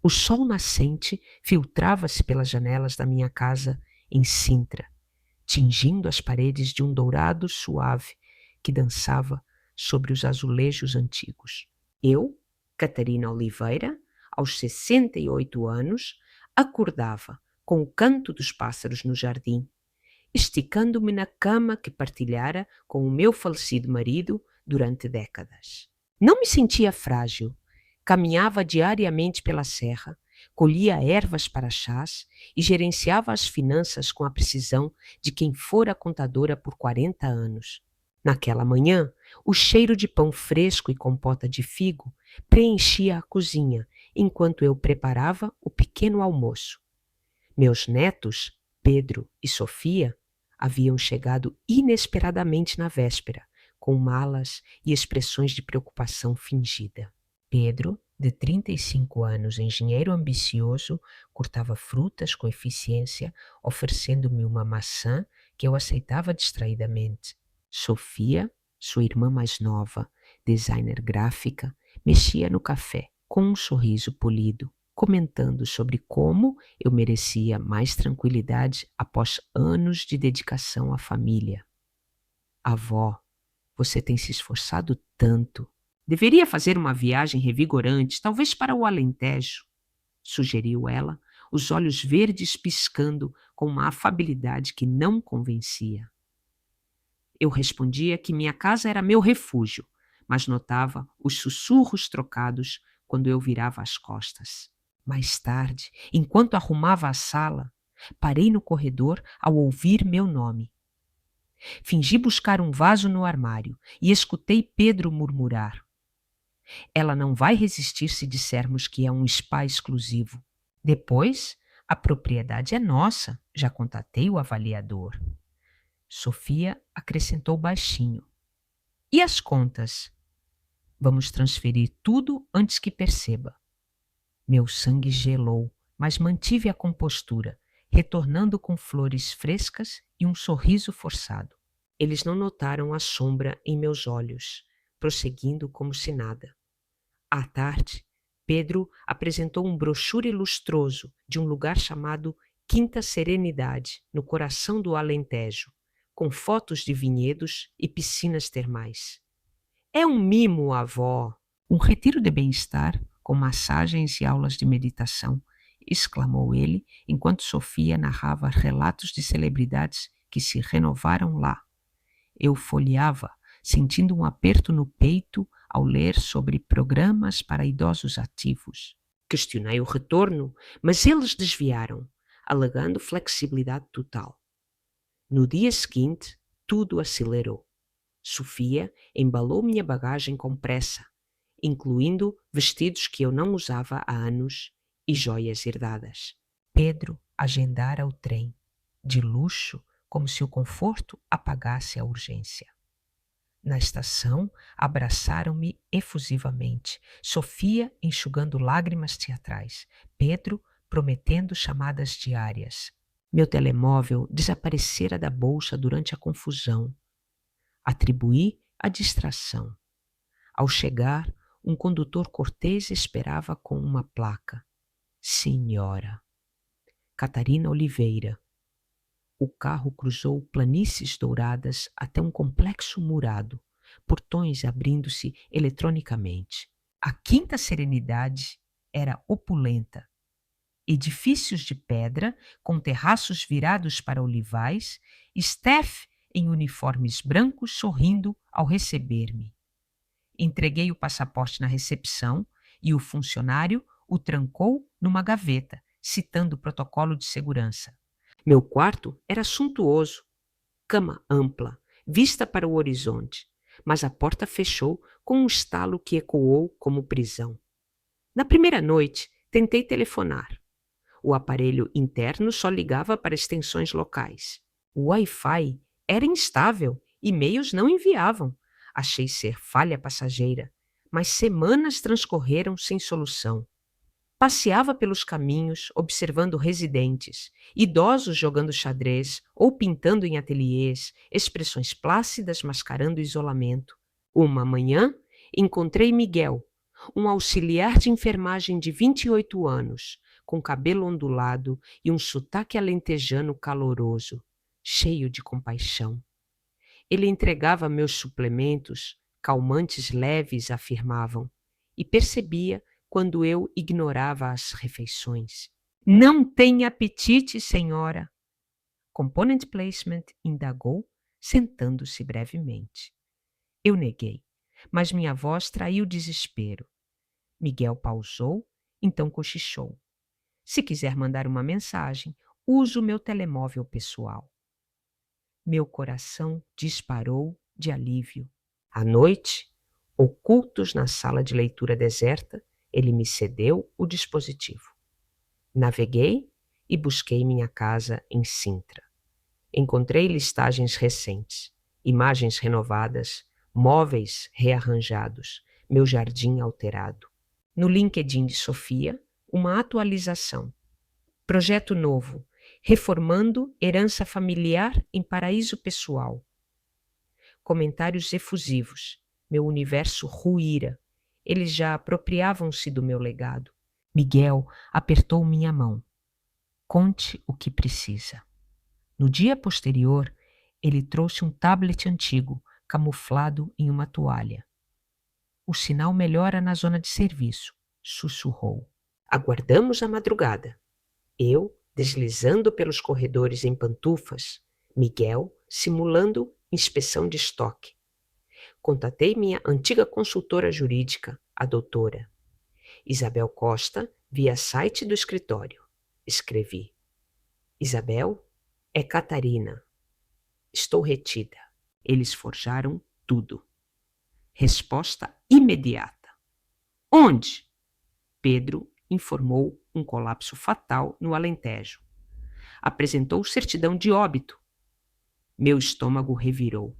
O sol nascente filtrava-se pelas janelas da minha casa em Sintra, tingindo as paredes de um dourado suave que dançava sobre os azulejos antigos. Eu, Catarina Oliveira, aos 68 anos, acordava com o canto dos pássaros no jardim, esticando-me na cama que partilhara com o meu falecido marido durante décadas. Não me sentia frágil. Caminhava diariamente pela serra, colhia ervas para chás e gerenciava as finanças com a precisão de quem fora contadora por 40 anos. Naquela manhã, o cheiro de pão fresco e compota de figo preenchia a cozinha enquanto eu preparava o pequeno almoço. Meus netos, Pedro e Sofia, haviam chegado inesperadamente na véspera, com malas e expressões de preocupação fingida. Pedro, de 35 anos, engenheiro ambicioso, cortava frutas com eficiência, oferecendo-me uma maçã que eu aceitava distraidamente. Sofia, sua irmã mais nova, designer gráfica, mexia no café com um sorriso polido, comentando sobre como eu merecia mais tranquilidade após anos de dedicação à família. Avó, você tem se esforçado tanto. Deveria fazer uma viagem revigorante, talvez para o Alentejo, sugeriu ela, os olhos verdes piscando com uma afabilidade que não convencia. Eu respondia que minha casa era meu refúgio, mas notava os sussurros trocados quando eu virava as costas. Mais tarde, enquanto arrumava a sala, parei no corredor ao ouvir meu nome. Fingi buscar um vaso no armário e escutei Pedro murmurar: ela não vai resistir se dissermos que é um spa exclusivo. Depois, a propriedade é nossa, já contatei o avaliador. Sofia acrescentou baixinho: e as contas? Vamos transferir tudo antes que perceba. Meu sangue gelou, mas mantive a compostura, retornando com flores frescas e um sorriso forçado. Eles não notaram a sombra em meus olhos, prosseguindo como se nada. À tarde, Pedro apresentou um brochura lustroso de um lugar chamado Quinta Serenidade, no coração do Alentejo, com fotos de vinhedos e piscinas termais. É um mimo, avó! Um retiro de bem-estar, com massagens e aulas de meditação, exclamou ele, enquanto Sofia narrava relatos de celebridades que se renovaram lá. Eu folheava, sentindo um aperto no peito ao ler sobre programas para idosos ativos. Questionei o retorno, mas eles desviaram, alegando flexibilidade total. No dia seguinte, tudo acelerou. Sofia embalou minha bagagem com pressa, incluindo vestidos que eu não usava há anos e joias herdadas. Pedro agendara o trem, de luxo, como se o conforto apagasse a urgência. Na estação, abraçaram-me efusivamente, Sofia enxugando lágrimas teatrais, Pedro prometendo chamadas diárias. Meu telemóvel desaparecera da bolsa durante a confusão. Atribuí a distração. Ao chegar, um condutor cortês esperava com uma placa: Senhora Catarina Oliveira. O carro cruzou planícies douradas até um complexo murado, portões abrindo-se eletronicamente. A Quinta Serenidade era opulenta. Edifícios de pedra, com terraços virados para olivais, Steph em uniformes brancos sorrindo ao receber-me. Entreguei o passaporte na recepção e o funcionário o trancou numa gaveta, citando o protocolo de segurança. Meu quarto era suntuoso, cama ampla, vista para o horizonte, mas a porta fechou com um estalo que ecoou como prisão. Na primeira noite, tentei telefonar. O aparelho interno só ligava para extensões locais. O Wi-Fi era instável, e-mails não enviavam. Achei ser falha passageira, mas semanas transcorreram sem solução. Passeava pelos caminhos, observando residentes, idosos jogando xadrez ou pintando em ateliês, expressões plácidas mascarando isolamento. Uma manhã, encontrei Miguel, um auxiliar de enfermagem de 28 anos, com cabelo ondulado e um sotaque alentejano caloroso, cheio de compaixão. Ele entregava meus suplementos, calmantes leves afirmavam, e percebia quando eu ignorava as refeições. Não tem apetite, senhora? Component Placement indagou, sentando-se brevemente. Eu neguei, mas minha voz traiu desespero. Miguel pausou, então cochichou. Se quiser mandar uma mensagem, uso meu telemóvel pessoal. Meu coração disparou de alívio. À noite, ocultos na sala de leitura deserta, ele me cedeu o dispositivo. Naveguei e busquei minha casa em Sintra. Encontrei listagens recentes, imagens renovadas, móveis rearranjados, meu jardim alterado. No LinkedIn de Sofia, uma atualização. Projeto novo, reformando herança familiar em paraíso pessoal. Comentários efusivos. Meu universo ruíra. Eles já apropriavam-se do meu legado. Miguel apertou minha mão. Conte o que precisa. No dia posterior, ele trouxe um tablet antigo, camuflado em uma toalha. O sinal melhora na zona de serviço, sussurrou. Aguardamos a madrugada. Eu, deslizando pelos corredores em pantufas, Miguel, simulando inspeção de estoque. Contatei minha antiga consultora jurídica, a doutora Isabel Costa, via site do escritório. Escrevi. Isabel, é Catarina. Estou retida. Eles forjaram tudo. Resposta imediata. Onde? Pedro informou um colapso fatal no Alentejo. Apresentou certidão de óbito. Meu estômago revirou.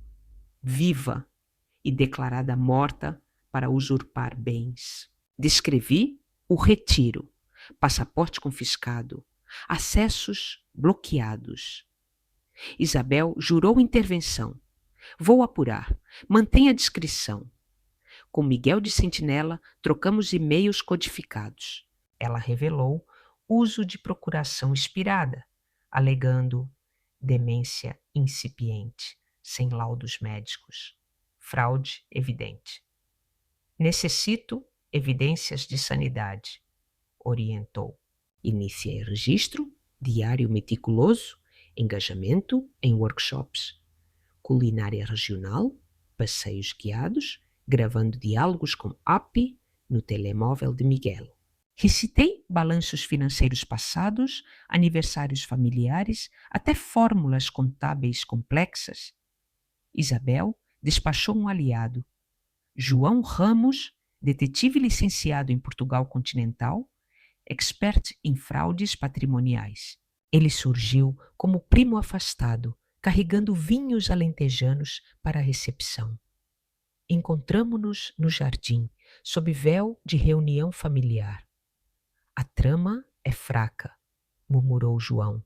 Viva e declarada morta para usurpar bens. Descrevi o retiro, passaporte confiscado, acessos bloqueados. Isabel jurou intervenção. Vou apurar. Mantenha a discrição. Com Miguel de sentinela, trocamos e-mails codificados. Ela revelou uso de procuração inspirada, alegando demência incipiente, sem laudos médicos. Fraude evidente. Necessito evidências de sanidade, orientou. Iniciei registro, diário meticuloso, engajamento em workshops, culinária regional, passeios guiados, gravando diálogos com API no telemóvel de Miguel. Recitei balanços financeiros passados, aniversários familiares, até fórmulas contábeis complexas. Isabel despachou um aliado. João Ramos, detetive licenciado em Portugal continental, expert em fraudes patrimoniais. Ele surgiu como primo afastado, carregando vinhos alentejanos para a recepção. Encontramo-nos no jardim, sob véu de reunião familiar. A trama é fraca, murmurou João.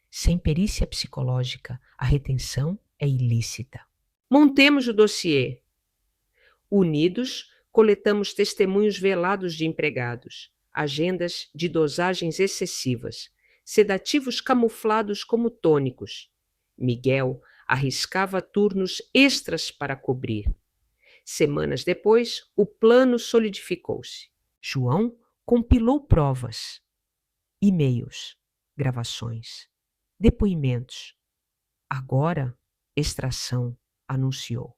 Sem perícia psicológica, a retenção é ilícita. Montemos o dossiê. Unidos, coletamos testemunhos velados de empregados, agendas de dosagens excessivas, sedativos camuflados como tônicos. Miguel arriscava turnos extras para cobrir. Semanas depois, o plano solidificou-se. João compilou provas, e-mails, gravações, depoimentos. Agora, extração, anunciou.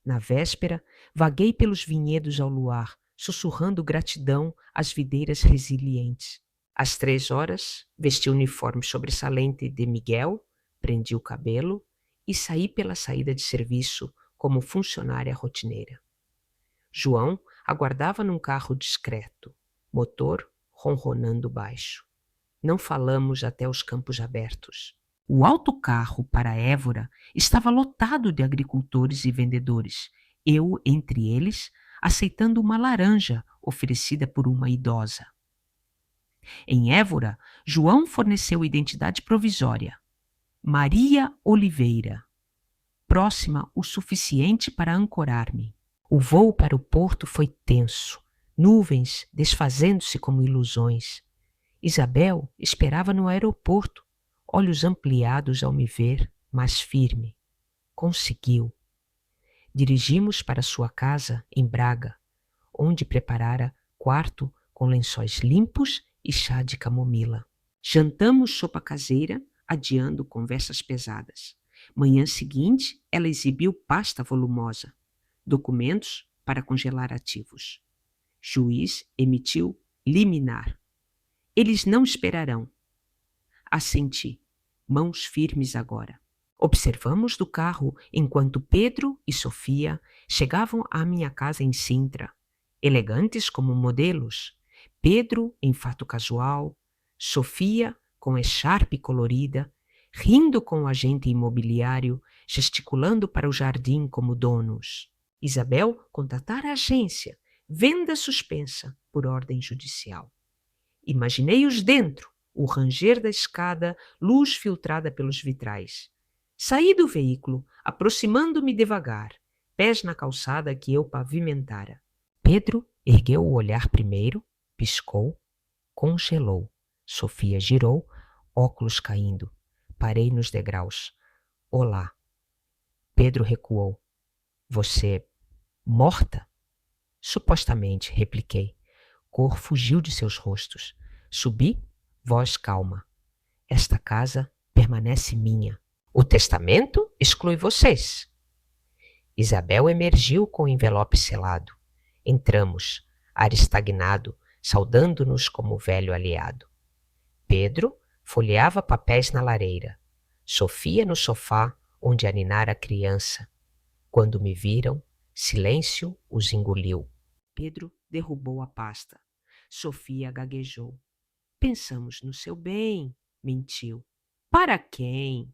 Na véspera, vaguei pelos vinhedos ao luar, sussurrando gratidão às videiras resilientes. Às 3 horas, vesti o uniforme sobressalente de Miguel, prendi o cabelo e saí pela saída de serviço como funcionária rotineira. João aguardava num carro discreto, motor ronronando baixo. Não falamos até os campos abertos. O autocarro para Évora estava lotado de agricultores e vendedores, eu entre eles, aceitando uma laranja oferecida por uma idosa. Em Évora, João forneceu identidade provisória. Maria Oliveira. Próxima o suficiente para ancorar-me. O voo para o porto foi tenso. nuvens desfazendo-se como ilusões. Isabel esperava no aeroporto, olhos ampliados ao me ver, mas firme. Conseguiu. Dirigimos para sua casa em Braga, onde preparara quarto com lençóis limpos e chá de camomila. Jantamos sopa caseira, adiando conversas pesadas. Manhã seguinte, ela exibiu pasta volumosa, documentos para congelar ativos. Juiz emitiu liminar. Eles não esperarão. Assenti, mãos firmes agora. Observamos do carro enquanto Pedro e Sofia chegavam à minha casa em Sintra, elegantes como modelos. Pedro em fato casual, Sofia com echarpe colorida, rindo com o agente imobiliário, gesticulando para o jardim como donos. Isabel contatara a agência, venda suspensa por ordem judicial. Imaginei-os dentro, o ranger da escada, luz filtrada pelos vitrais. Saí do veículo, aproximando-me devagar, pés na calçada que eu pavimentara. Pedro ergueu o olhar primeiro, piscou, congelou. Sofia girou, óculos caindo. Parei nos degraus. Olá. Pedro recuou. Você, morta? Supostamente, repliquei. Cor fugiu de seus rostos. Subi, voz calma. Esta casa permanece minha. O testamento exclui vocês. Isabel emergiu com o envelope selado. Entramos, ar estagnado, saudando-nos como velho aliado. Pedro folheava papéis na lareira. Sofia no sofá, onde aninara a criança. Quando me viram, silêncio os engoliu. Pedro derrubou a pasta. Sofia gaguejou. Pensamos no seu bem, mentiu. Para quem?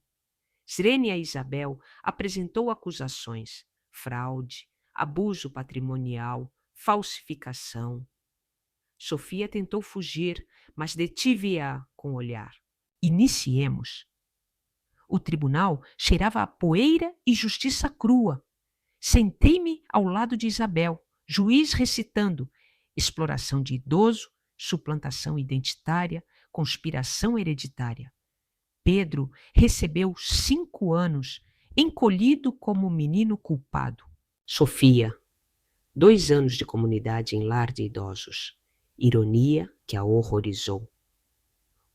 Srenia Isabel apresentou acusações, fraude, abuso patrimonial, falsificação. Sofia tentou fugir, mas detive-a com o olhar. Iniciemos. O tribunal cheirava a poeira e justiça crua. Sentei-me ao lado de Isabel, juiz recitando exploração de idoso, suplantação identitária, conspiração hereditária. Pedro recebeu 5 anos, encolhido como menino culpado. Sofia, 2 anos de comunidade em lar de idosos. Ironia que a horrorizou.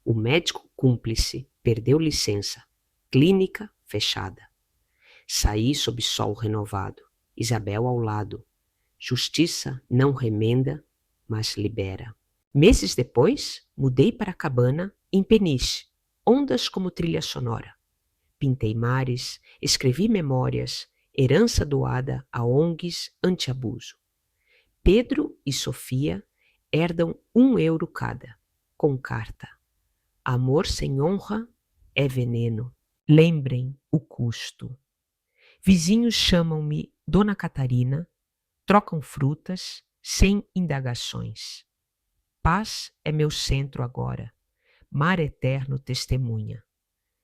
O médico cúmplice perdeu licença. Clínica fechada. Saí sob sol renovado. Isabel ao lado. Justiça não remenda, mas libera. Meses depois, mudei para a cabana em Peniche. Ondas como trilha sonora. Pintei mares, escrevi memórias, herança doada a ONGs anti-abuso. Pedro e Sofia herdam €1 cada, com carta. Amor sem honra é veneno. Lembrem o custo. Vizinhos chamam-me Dona Catarina, trocam frutas sem indagações. Paz é meu centro agora. Mar eterno testemunha.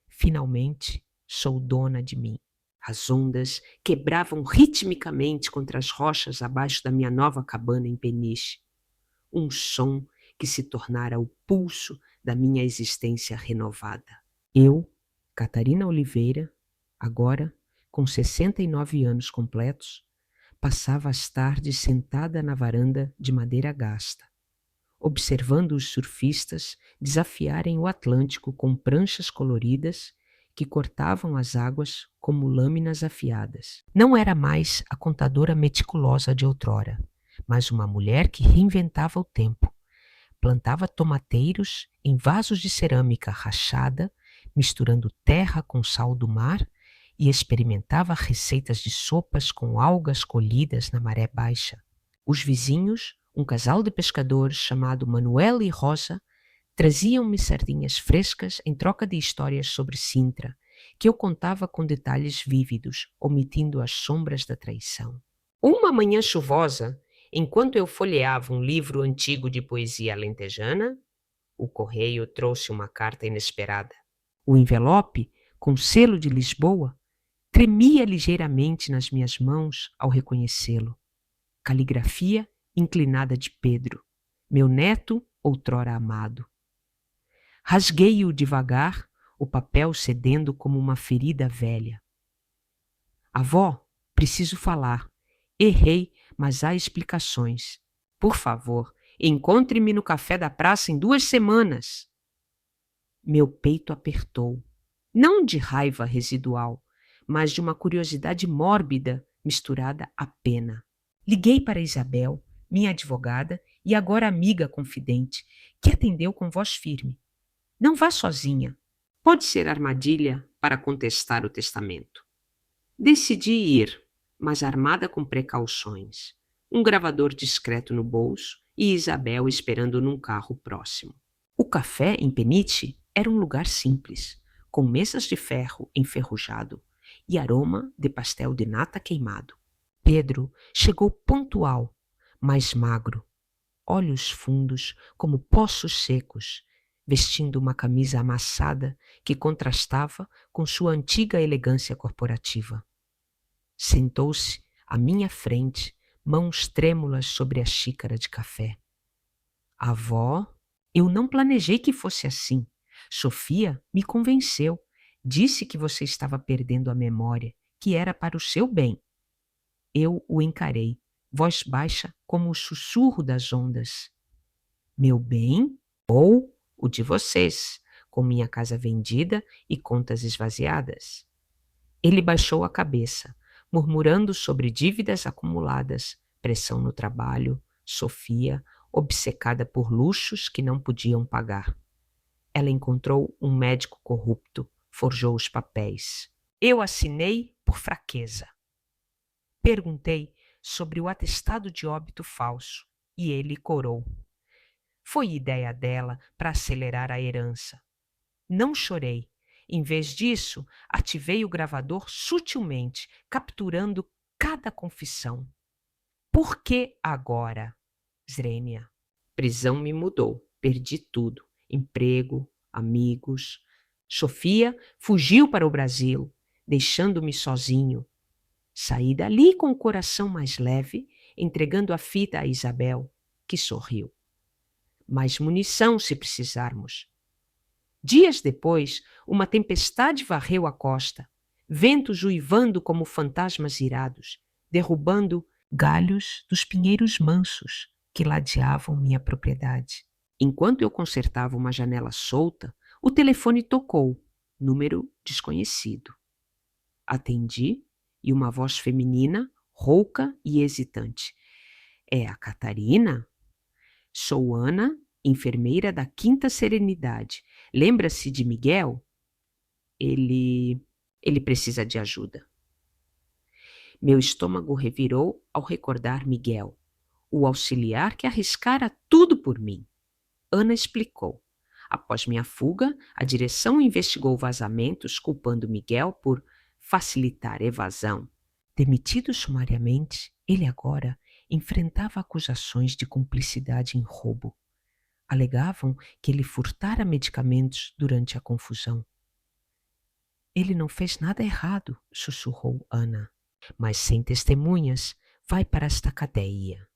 Finalmente, sou dona de mim. As ondas quebravam ritmicamente contra as rochas abaixo da minha nova cabana em Peniche. Um som que se tornara o pulso da minha existência renovada. Eu, Catarina Oliveira, agora com 69 anos completos, passava as tardes sentada na varanda de madeira gasta, observando os surfistas desafiarem o Atlântico com pranchas coloridas que cortavam as águas como lâminas afiadas. Não era mais a contadora meticulosa de outrora, mas uma mulher que reinventava o tempo. Plantava tomateiros em vasos de cerâmica rachada, misturando terra com sal do mar, e experimentava receitas de sopas com algas colhidas na maré baixa. Os vizinhos, um casal de pescadores chamado Manuel e Rosa, traziam-me sardinhas frescas em troca de histórias sobre Sintra, que eu contava com detalhes vívidos, omitindo as sombras da traição. Uma manhã chuvosa, enquanto eu folheava um livro antigo de poesia alentejana, o correio trouxe uma carta inesperada. O envelope, com selo de Lisboa, tremia ligeiramente nas minhas mãos ao reconhecê-lo. Caligrafia inclinada de Pedro, meu neto outrora amado. Rasguei-o devagar, o papel cedendo como uma ferida velha. Avó, preciso falar. Errei, mas há explicações. Por favor, encontre-me no café da praça em 2 semanas. Meu peito apertou, não de raiva residual, mas de uma curiosidade mórbida misturada à pena. Liguei para Isabel, minha advogada e agora amiga confidente, que atendeu com voz firme. Não vá sozinha. Pode ser armadilha para contestar o testamento. Decidi ir, mas armada com precauções. Um gravador discreto no bolso e Isabel esperando num carro próximo. O café em Peniche era um lugar simples, com mesas de ferro enferrujado e aroma de pastel de nata queimado. Pedro chegou pontual, mais magro, olhos fundos como poços secos, vestindo uma camisa amassada que contrastava com sua antiga elegância corporativa. Sentou-se à minha frente, mãos trêmulas sobre a xícara de café. Avó, eu não planejei que fosse assim. Sofia me convenceu. Disse que você estava perdendo a memória, que era para o seu bem. Eu o encarei, voz baixa como o sussurro das ondas. Meu bem ou o de vocês, com minha casa vendida e contas esvaziadas? Ele baixou a cabeça, murmurando sobre dívidas acumuladas, pressão no trabalho, Sofia, obcecada por luxos que não podiam pagar. Ela encontrou um médico corrupto, forjou os papéis. Eu assinei por fraqueza. Perguntei sobre o atestado de óbito falso e ele corou. Foi ideia dela para acelerar a herança. Não chorei. Em vez disso, ativei o gravador sutilmente, capturando cada confissão. Por que agora, Zrenia? Prisão me mudou. Perdi tudo. Emprego, amigos. Sofia fugiu para o Brasil, deixando-me sozinho. Saí dali com o coração mais leve, entregando a fita a Isabel, que sorriu. Mais munição se precisarmos. Dias depois, uma tempestade varreu a costa, ventos uivando como fantasmas irados, derrubando galhos dos pinheiros mansos que ladeavam minha propriedade. Enquanto eu consertava uma janela solta, o telefone tocou, número desconhecido. Atendi e uma voz feminina, rouca e hesitante. É a Catarina? Sou Ana, enfermeira da Quinta Serenidade. Lembra-se de Miguel? Ele precisa de ajuda. Meu estômago revirou ao recordar Miguel, o auxiliar que arriscara tudo por mim. Ana explicou. Após minha fuga, a direção investigou vazamentos, culpando Miguel por facilitar evasão. Demitido sumariamente, ele agora enfrentava acusações de cumplicidade em roubo. Alegavam que ele furtara medicamentos durante a confusão. Ele não fez nada errado, sussurrou Ana. Mas sem testemunhas, vai para esta cadeia.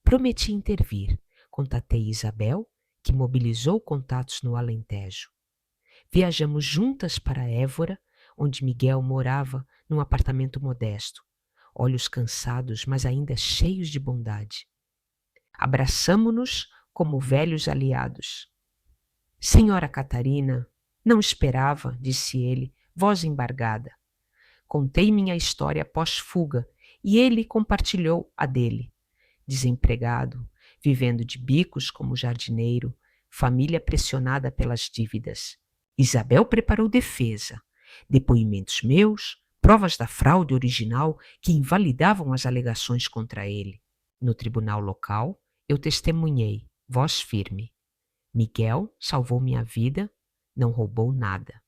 Prometi intervir. Contatei Isabel, que mobilizou contatos no Alentejo. Viajamos juntas para Évora, onde Miguel morava num apartamento modesto, olhos cansados, mas ainda cheios de bondade. Abraçamo-nos como velhos aliados. Senhora Catarina, não esperava, disse ele, voz embargada. Contei minha história pós-fuga e ele compartilhou a dele. Desempregado, vivendo de bicos como jardineiro, família pressionada pelas dívidas. Isabel preparou defesa, depoimentos meus, provas da fraude original que invalidavam as alegações contra ele. No tribunal local, eu testemunhei, voz firme. Miguel salvou minha vida, não roubou nada.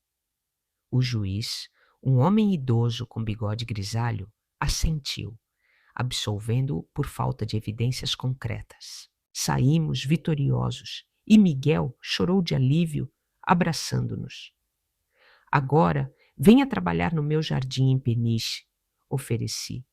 O juiz, um homem idoso com bigode grisalho, assentiu, absolvendo-o por falta de evidências concretas. Saímos vitoriosos e Miguel chorou de alívio, abraçando-nos. Agora, venha trabalhar no meu jardim em Peniche, ofereci.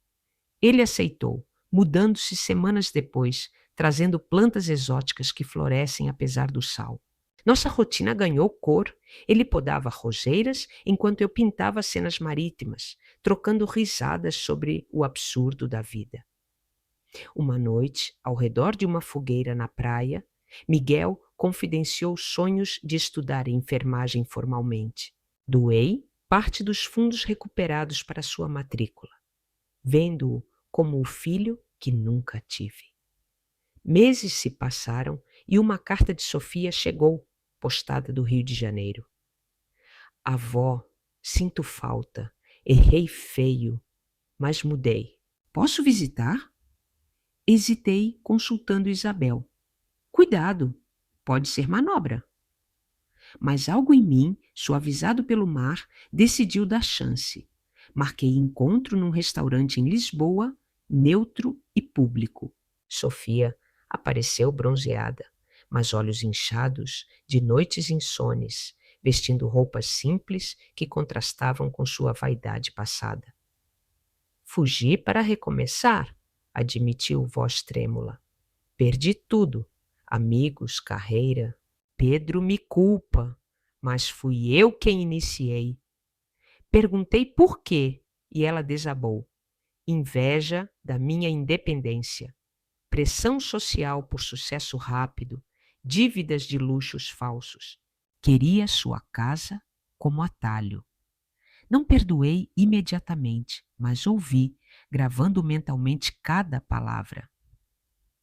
Ele aceitou, mudando-se semanas depois, trazendo plantas exóticas que florescem apesar do sal. Nossa rotina ganhou cor. Ele podava roseiras enquanto eu pintava cenas marítimas, trocando risadas sobre o absurdo da vida. Uma noite, ao redor de uma fogueira na praia, Miguel confidenciou sonhos de estudar enfermagem formalmente. Doei parte dos fundos recuperados para sua matrícula, vendo-o como o filho que nunca tive. Meses se passaram e uma carta de Sofia chegou, postada do Rio de Janeiro. Avó, sinto falta. Errei feio, mas mudei. Posso visitar? Hesitei, consultando Isabel. Cuidado, pode ser manobra. Mas algo em mim, suavizado pelo mar, decidiu dar chance. Marquei encontro num restaurante em Lisboa, neutro e público. Sofia apareceu bronzeada, mas olhos inchados de noites insones, vestindo roupas simples que contrastavam com sua vaidade passada. Fugi para recomeçar, admitiu voz trêmula. Perdi tudo, amigos, carreira. Pedro me culpa, mas fui eu quem iniciei. Perguntei por quê e ela desabou. Inveja da minha independência, pressão social por sucesso rápido, dívidas de luxos falsos. Queria sua casa como atalho. Não perdoei imediatamente, mas ouvi, gravando mentalmente cada palavra.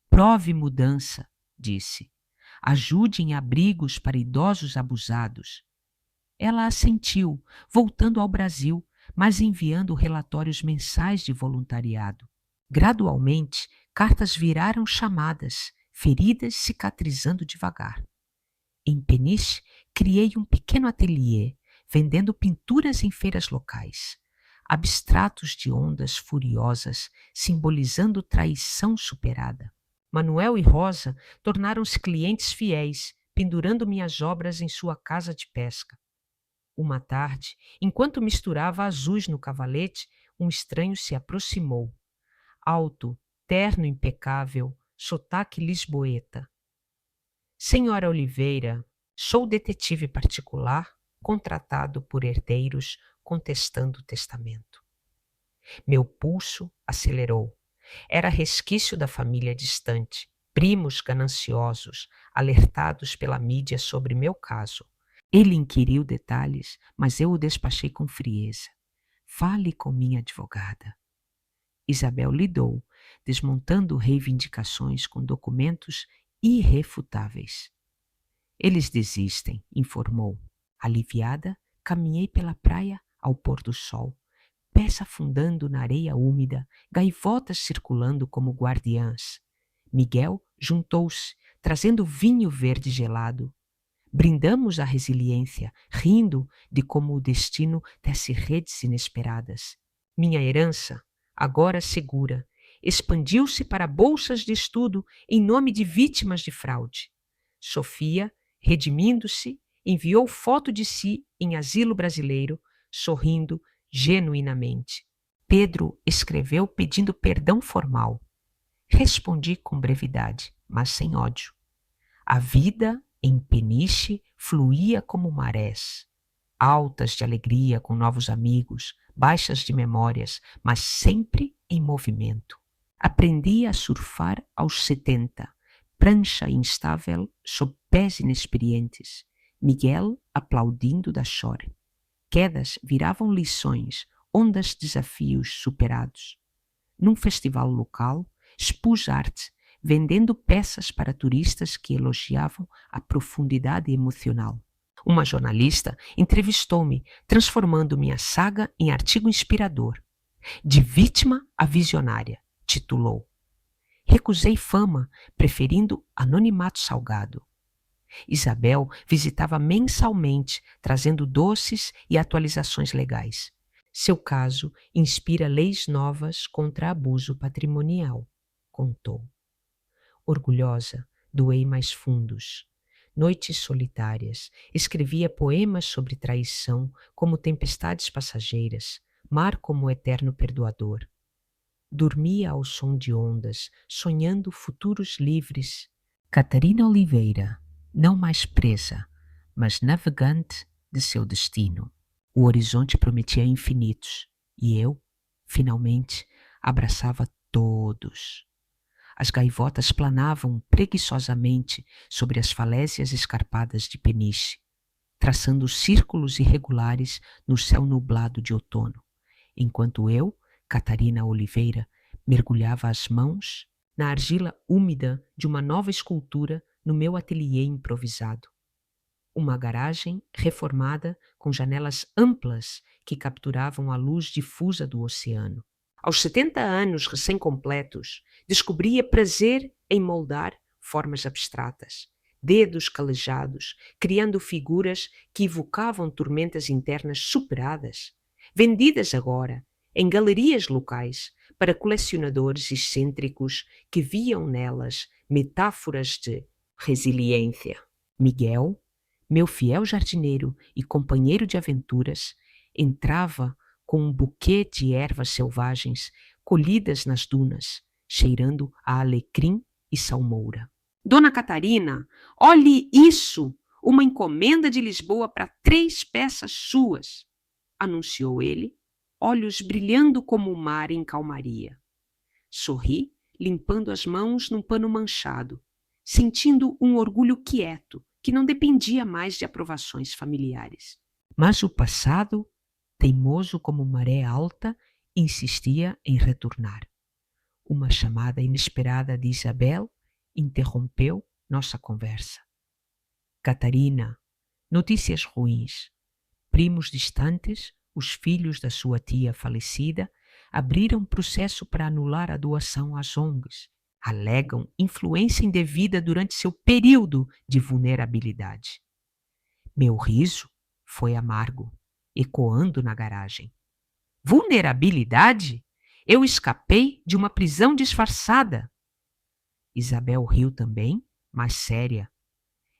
Prove mudança, disse. Ajude em abrigos para idosos abusados. Ela assentiu, voltando ao Brasil, mas enviando relatórios mensais de voluntariado. Gradualmente, cartas viraram chamadas, feridas cicatrizando devagar. Em Peniche, criei um pequeno ateliê, vendendo pinturas em feiras locais. Abstratos de ondas furiosas, simbolizando traição superada. Manuel e Rosa tornaram-se clientes fiéis, pendurando minhas obras em sua casa de pesca. Uma tarde, enquanto misturava azuis no cavalete, um estranho se aproximou. Alto, terno impecável, sotaque lisboeta. Senhora Oliveira, sou detetive particular, contratado por herdeiros contestando o testamento. Meu pulso acelerou. Era resquício da família distante, primos gananciosos, alertados pela mídia sobre meu caso. Ele inquiriu detalhes, mas eu o despachei com frieza. Fale com minha advogada. Isabel lidou, desmontando reivindicações com documentos irrefutáveis. Eles desistem, informou. Aliviada, caminhei pela praia ao pôr do sol. Pés afundando na areia úmida, gaivotas circulando como guardiãs. Miguel juntou-se, trazendo vinho verde gelado. Brindamos a resiliência, rindo de como o destino tece redes inesperadas. Minha herança, agora segura, expandiu-se para bolsas de estudo em nome de vítimas de fraude. Sofia, redimindo-se, enviou foto de si em asilo brasileiro, sorrindo genuinamente. Pedro escreveu pedindo perdão formal. Respondi com brevidade, mas sem ódio. A vida em Peniche fluía como marés, altas de alegria com novos amigos, baixas de memórias, mas sempre em movimento. Aprendi a surfar aos 70, prancha instável sob pés inexperientes, Miguel aplaudindo da shore. Quedas viravam lições, ondas desafios superados. Num festival local, expus arte, vendendo peças para turistas que elogiavam a profundidade emocional. Uma jornalista entrevistou-me, transformando minha saga em artigo inspirador. De vítima a visionária, titulou. Recusei fama, preferindo anonimato salgado. Isabel visitava mensalmente, trazendo doces e atualizações legais. Seu caso inspira leis novas contra abuso patrimonial, contou. Orgulhosa, doei mais fundos. Noites solitárias, escrevia poemas sobre traição como tempestades passageiras, mar como eterno perdoador. Dormia ao som de ondas, sonhando futuros livres. Catarina Oliveira, não mais presa, mas navegante de seu destino. O horizonte prometia infinitos, e eu, finalmente, abraçava todos. As gaivotas planavam preguiçosamente sobre as falésias escarpadas de Peniche, traçando círculos irregulares no céu nublado de outono, enquanto eu, Catarina Oliveira, mergulhava as mãos na argila úmida de uma nova escultura no meu ateliê improvisado. Uma garagem reformada com janelas amplas que capturavam a luz difusa do oceano. Aos 70 anos recém-completos, descobria prazer em moldar formas abstratas, dedos calejados, criando figuras que evocavam tormentas internas superadas, vendidas agora em galerias locais para colecionadores excêntricos que viam nelas metáforas de resiliência. Miguel, meu fiel jardineiro e companheiro de aventuras, entrava com um buquê de ervas selvagens colhidas nas dunas, cheirando a alecrim e salmoura. Dona Catarina, olhe isso! Uma encomenda de Lisboa para 3 peças suas, anunciou ele, olhos brilhando como o mar em calmaria. Sorri, limpando as mãos num pano manchado, sentindo um orgulho quieto que não dependia mais de aprovações familiares. Mas o passado, teimoso como maré alta, insistia em retornar. Uma chamada inesperada de Isabel interrompeu nossa conversa. Catarina, notícias ruins. Primos distantes, os filhos da sua tia falecida, abriram processo para anular a doação às ONGs. Alegam influência indevida durante seu período de vulnerabilidade. Meu riso foi amargo, ecoando na garagem. Vulnerabilidade? Eu escapei de uma prisão disfarçada. Isabel riu também, mas séria.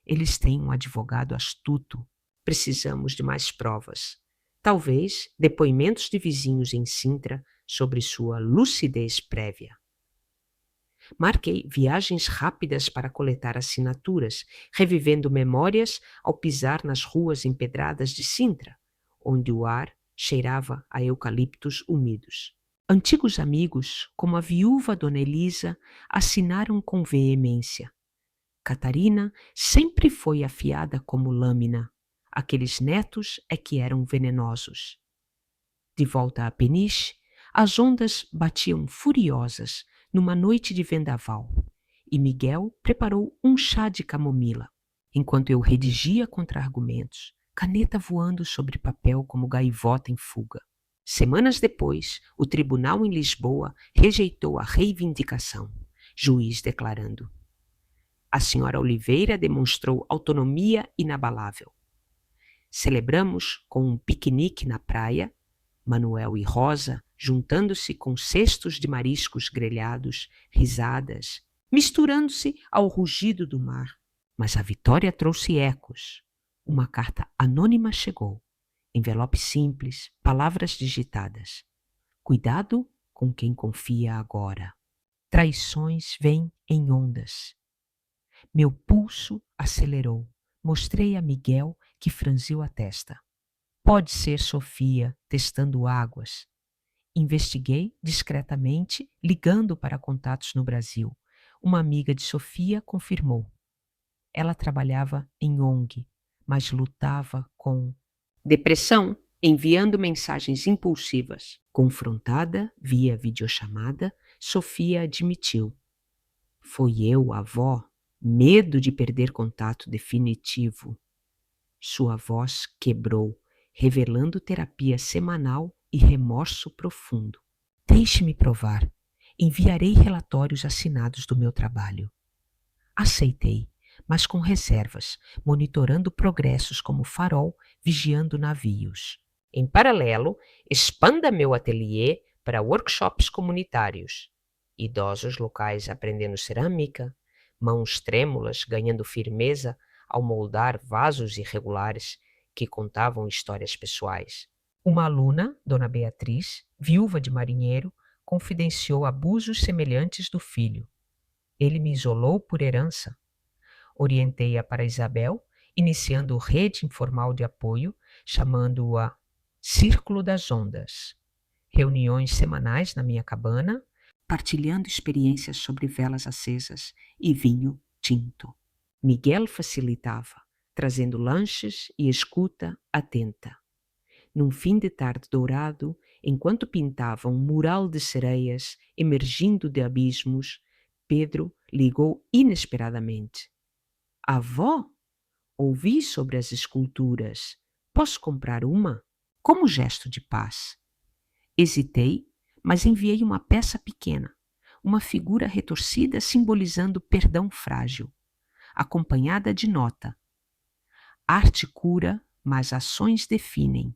Eles têm um advogado astuto. Precisamos de mais provas. Talvez depoimentos de vizinhos em Sintra sobre sua lucidez prévia. Marquei viagens rápidas para coletar assinaturas, revivendo memórias ao pisar nas ruas empedradas de Sintra, onde o ar cheirava a eucaliptos úmidos. Antigos amigos, como a viúva Dona Elisa, assinaram com veemência. Catarina sempre foi afiada como lâmina. Aqueles netos é que eram venenosos. De volta a Peniche, as ondas batiam furiosas numa noite de vendaval, e Miguel preparou um chá de camomila, enquanto eu redigia contra-argumentos, caneta voando sobre papel como gaivota em fuga. Semanas depois, o tribunal em Lisboa rejeitou a reivindicação, juiz declarando: a senhora Oliveira demonstrou autonomia inabalável. Celebramos com um piquenique na praia, Manuel e Rosa juntando-se com cestos de mariscos grelhados, risadas, misturando-se ao rugido do mar. Mas a vitória trouxe ecos. Uma carta anônima chegou. Envelope simples, palavras digitadas. Cuidado com quem confia agora. Traições vêm em ondas. Meu pulso acelerou. Mostrei a Miguel, que franziu a testa. Pode ser Sofia, testando águas. Investiguei discretamente, ligando para contatos no Brasil. Uma amiga de Sofia confirmou. Ela trabalhava em ONG, mas lutava com depressão, enviando mensagens impulsivas. Confrontada via videochamada, Sofia admitiu. Foi eu, avó, medo de perder contato definitivo. Sua voz quebrou, revelando terapia semanal e remorso profundo. Deixe-me provar. Enviarei relatórios assinados do meu trabalho. Aceitei, mas com reservas, monitorando progressos como farol, vigiando navios. Em paralelo, expanda meu ateliê para workshops comunitários. Idosos locais aprendendo cerâmica, mãos trêmulas ganhando firmeza ao moldar vasos irregulares que contavam histórias pessoais. Uma aluna, Dona Beatriz, viúva de marinheiro, confidenciou abusos semelhantes do filho. Ele me isolou por herança. Orientei-a para Isabel, iniciando rede informal de apoio, chamando-a Círculo das Ondas. Reuniões semanais na minha cabana, partilhando experiências sobre velas acesas e vinho tinto. Miguel facilitava, trazendo lanches e escuta atenta. Num fim de tarde dourado, enquanto pintava um mural de sereias emergindo de abismos, Pedro ligou inesperadamente. Avó, ouvi sobre as esculturas. Posso comprar uma? Como gesto de paz. Hesitei, mas enviei uma peça pequena, uma figura retorcida simbolizando perdão frágil, acompanhada de nota. Arte cura, mas ações definem.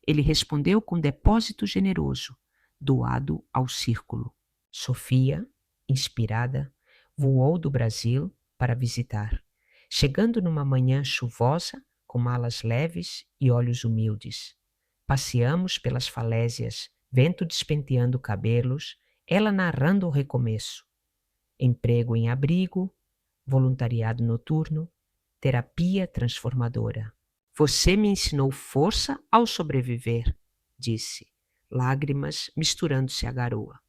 Ele respondeu com depósito generoso, doado ao círculo. Sofia, inspirada, voou do Brasil para visitar, chegando numa manhã chuvosa, com malas leves e olhos humildes. Passeamos pelas falésias, vento despenteando cabelos, ela narrando o recomeço. Emprego em abrigo, voluntariado noturno, terapia transformadora. Você me ensinou força ao sobreviver, disse, lágrimas misturando-se à garoa.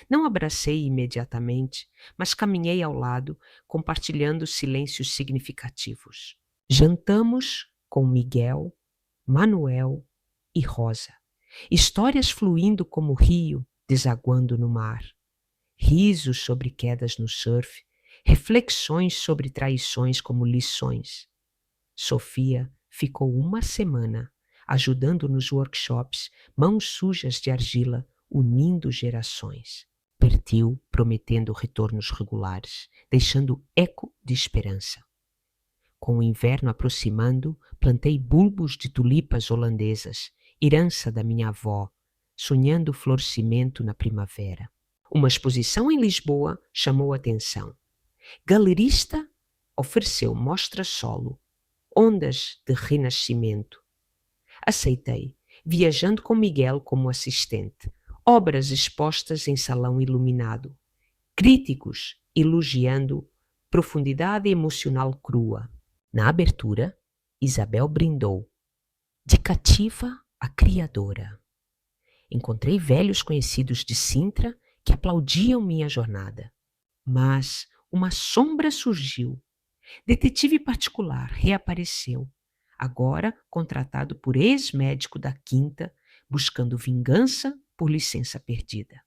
Não abracei imediatamente, mas caminhei ao lado, compartilhando silêncios significativos. Jantamos com Miguel, Manuel e Rosa. Histórias fluindo como rio, desaguando no mar. Risos sobre quedas no surf, reflexões sobre traições como lições. Sofia ficou uma semana, ajudando nos workshops, mãos sujas de argila, unindo gerações. Partiu, prometendo retornos regulares, deixando eco de esperança. Com o inverno aproximando, plantei bulbos de tulipas holandesas, herança da minha avó, sonhando o florescimento na primavera. Uma exposição em Lisboa chamou a atenção. Galerista ofereceu mostra solo, ondas de renascimento. Aceitei, viajando com Miguel como assistente, obras expostas em salão iluminado, críticos elogiando profundidade emocional crua. Na abertura, Isabel brindou, de cativa a criadora. Encontrei velhos conhecidos de Sintra que aplaudiam minha jornada. Mas uma sombra surgiu. Detetive particular reapareceu, agora contratado por ex-médico da Quinta, buscando vingança por licença perdida.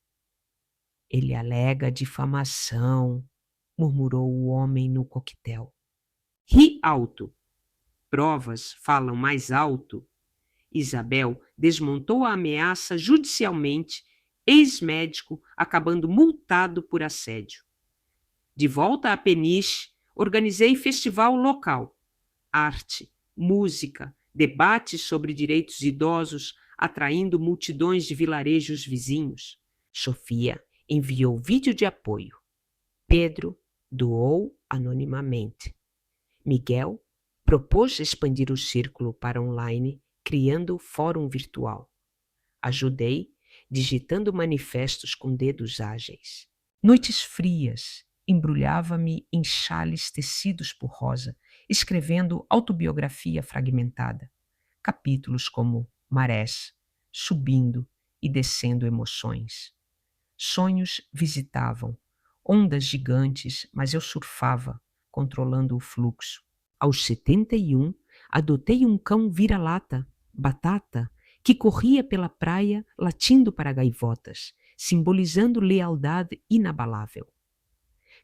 Ele alega difamação, murmurou o homem no coquetel. Ri alto. Provas falam mais alto. Isabel desmontou a ameaça judicialmente, ex-médico acabando multado por assédio. De volta a Peniche, organizei festival local. Arte, música, debates sobre direitos idosos, atraindo multidões de vilarejos vizinhos. Sofia enviou vídeo de apoio. Pedro doou anonimamente. Miguel propôs expandir o círculo para online, criando fórum virtual. Ajudei, digitando manifestos com dedos ágeis. Noites frias, embrulhava-me em xales tecidos por Rosa, escrevendo autobiografia fragmentada. Capítulos como marés, subindo e descendo emoções. Sonhos visitavam, ondas gigantes, mas eu surfava, controlando o fluxo. Aos 71, adotei um cão vira-lata, Batata, que corria pela praia latindo para gaivotas, simbolizando lealdade inabalável.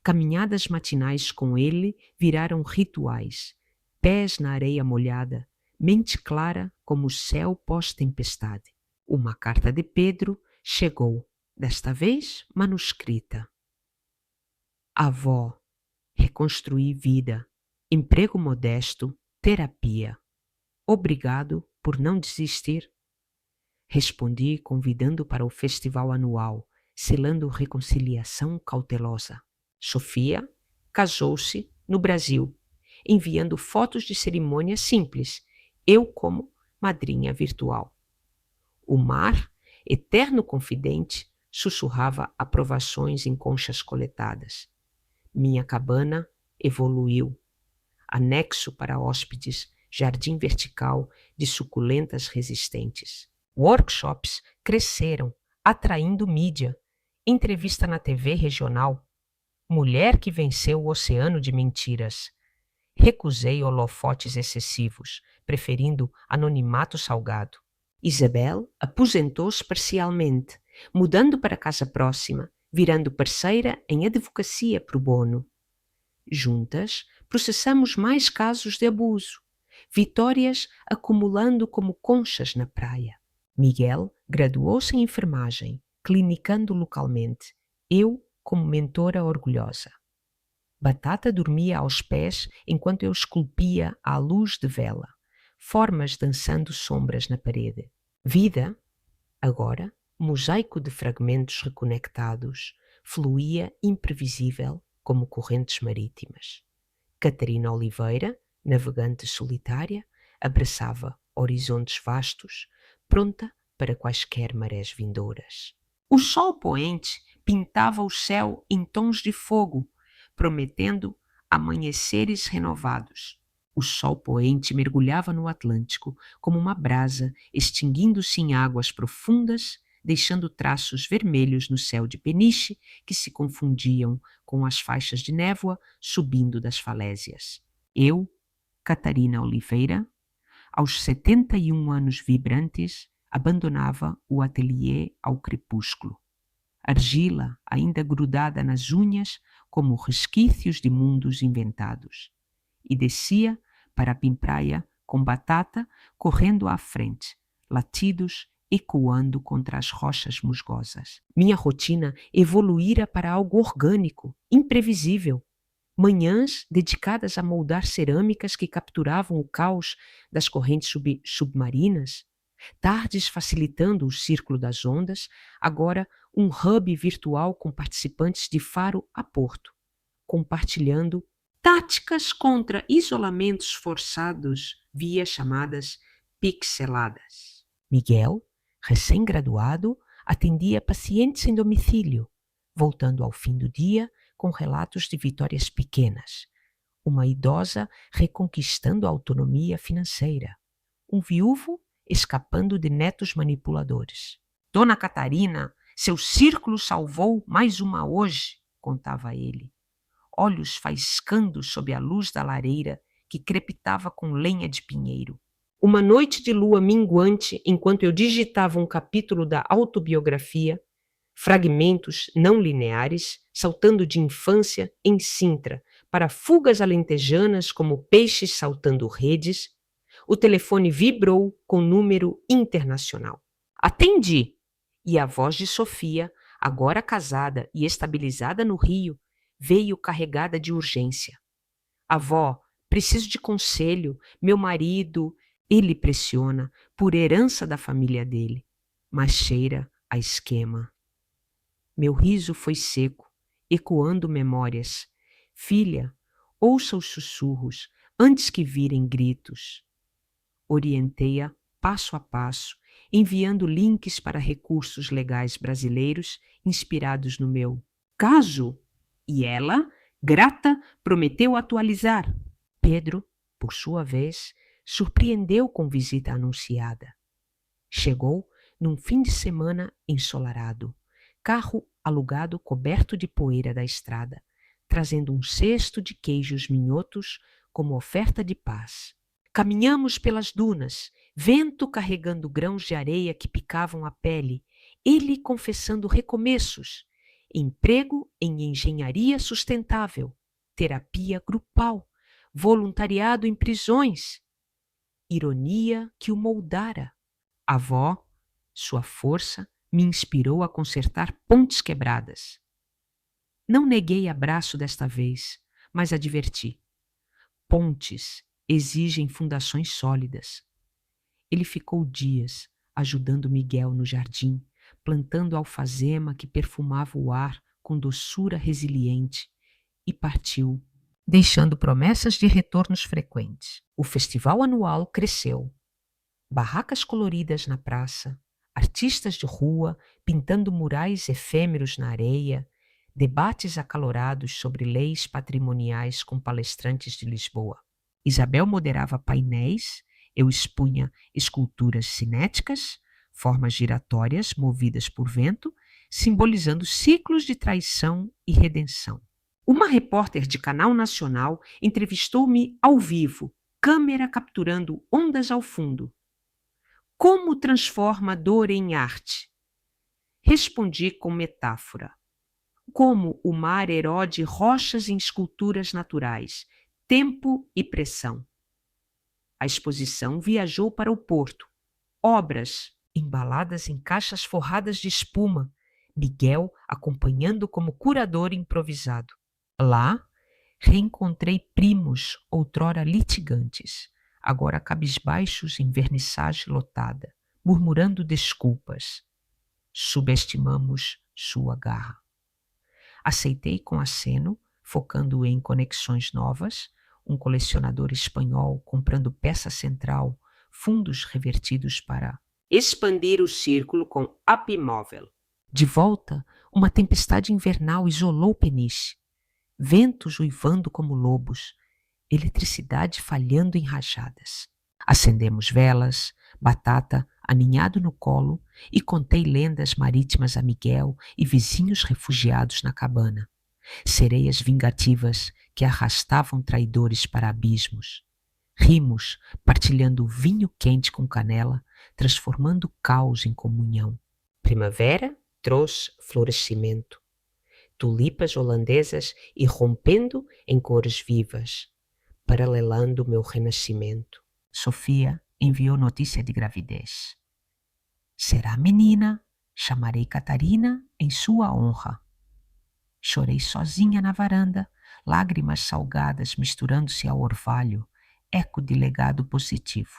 Caminhadas matinais com ele viraram rituais, pés na areia molhada, mente clara como o céu pós-tempestade. Uma carta de Pedro chegou, desta vez manuscrita. Avó, reconstruí vida, emprego modesto, terapia. Obrigado por não desistir. Respondi convidando para o festival anual, selando reconciliação cautelosa. Sofia casou-se no Brasil, enviando fotos de cerimônia simples, eu como madrinha virtual. O mar, eterno confidente, sussurrava aprovações em conchas coletadas. Minha cabana evoluiu. Anexo para hóspedes, jardim vertical de suculentas resistentes. Workshops cresceram, atraindo mídia. Entrevista na TV regional. Mulher que venceu o oceano de mentiras. Recusei holofotes excessivos, preferindo anonimato salgado. Isabel aposentou-se parcialmente, mudando para casa próxima, virando parceira em advocacia pro bono. Juntas, processamos mais casos de abuso, vitórias acumulando como conchas na praia. Miguel graduou-se em enfermagem, clinicando localmente, eu como mentora orgulhosa. Batata dormia aos pés enquanto eu esculpia à luz de vela, formas dançando sombras na parede. Vida, agora, mosaico de fragmentos reconectados, fluía imprevisível como correntes marítimas. Catarina Oliveira, navegante solitária, abraçava horizontes vastos, pronta para quaisquer marés vindouras. O sol poente pintava o céu em tons de fogo, prometendo amanheceres renovados. O sol poente mergulhava no Atlântico como uma brasa, extinguindo-se em águas profundas, deixando traços vermelhos no céu de Peniche que se confundiam com as faixas de névoa subindo das falésias. Eu, Catarina Oliveira, aos 71 anos vibrantes, abandonava o ateliê ao crepúsculo. Argila ainda grudada nas unhas como resquícios de mundos inventados. E descia para a pimpraia com Batata correndo à frente, latidos ecoando contra as rochas musgosas. Minha rotina evoluíra para algo orgânico, imprevisível. Manhãs dedicadas a moldar cerâmicas que capturavam o caos das correntes submarinas, tardes facilitando o círculo das ondas, agora um hub virtual com participantes de faro a porto, compartilhando táticas contra isolamentos forçados via chamadas pixeladas. Miguel, recém-graduado, atendia pacientes em domicílio, voltando ao fim do dia com relatos de vitórias pequenas. Uma idosa reconquistando a autonomia financeira. Um viúvo escapando de netos manipuladores. Dona Catarina, seu círculo salvou mais uma hoje, contava ele. Olhos faiscando sob a luz da lareira que crepitava com lenha de pinheiro. Uma noite de lua minguante, enquanto eu digitava um capítulo da autobiografia, fragmentos não lineares, saltando de infância em Sintra, para fugas alentejanas como peixes saltando redes, o telefone vibrou com número internacional. Atendi, e a voz de Sofia, agora casada e estabilizada no Rio, veio carregada de urgência. Avó, preciso de conselho, meu marido, ele pressiona, por herança da família dele, mas cheira a esquema. Meu riso foi seco, ecoando memórias. Filha, ouça os sussurros, antes que virem gritos. Orientei-a passo a passo, enviando links para recursos legais brasileiros inspirados no meu caso. E ela, grata, prometeu atualizar. Pedro, por sua vez, surpreendeu com visita anunciada. Chegou num fim de semana ensolarado, carro alugado coberto de poeira da estrada, trazendo um cesto de queijos minhotos como oferta de paz. Caminhamos pelas dunas, vento carregando grãos de areia que picavam a pele, ele confessando recomeços, emprego em engenharia sustentável, terapia grupal, voluntariado em prisões. Ironia que o moldara. A avó, sua força, me inspirou a consertar pontes quebradas. Não neguei abraço desta vez, mas adverti. Pontes exigem fundações sólidas. Ele ficou dias ajudando Miguel no jardim, plantando alfazema que perfumava o ar com doçura resiliente, e partiu, deixando promessas de retornos frequentes. O festival anual cresceu. Barracas coloridas na praça, Artistas de rua pintando murais efêmeros na areia, debates acalorados sobre leis patrimoniais com palestrantes de Lisboa. Isabel moderava painéis, eu expunha esculturas cinéticas, formas giratórias movidas por vento, simbolizando ciclos de traição e redenção. Uma repórter de canal nacional entrevistou-me ao vivo, câmera capturando ondas ao fundo. Como transforma a dor em arte? Respondi com metáfora. Como o mar erode rochas em esculturas naturais, tempo e pressão. A exposição viajou para o Porto. Obras embaladas em caixas forradas de espuma, Miguel acompanhando como curador improvisado. Lá, reencontrei primos outrora litigantes, agora cabisbaixos em vernissagem lotada, murmurando desculpas. Subestimamos sua garra. Aceitei com aceno, focando em conexões novas, um colecionador espanhol comprando peça central, fundos revertidos para expandir o círculo com Apimóvel. De volta, uma tempestade invernal isolou Peniche. Ventos uivando como lobos, eletricidade falhando em rajadas. Acendemos velas, Batata aninhado no colo, e contei lendas marítimas a Miguel e vizinhos refugiados na cabana. Sereias vingativas que arrastavam traidores para abismos. Rimos, partilhando vinho quente com canela, transformando o caos em comunhão. Primavera trouxe florescimento. Tulipas holandesas irrompendo em cores vivas, paralelando meu renascimento. Sofia enviou notícia de gravidez. Será menina, chamarei Catarina em sua honra. Chorei sozinha na varanda, lágrimas salgadas misturando-se ao orvalho, eco de legado positivo.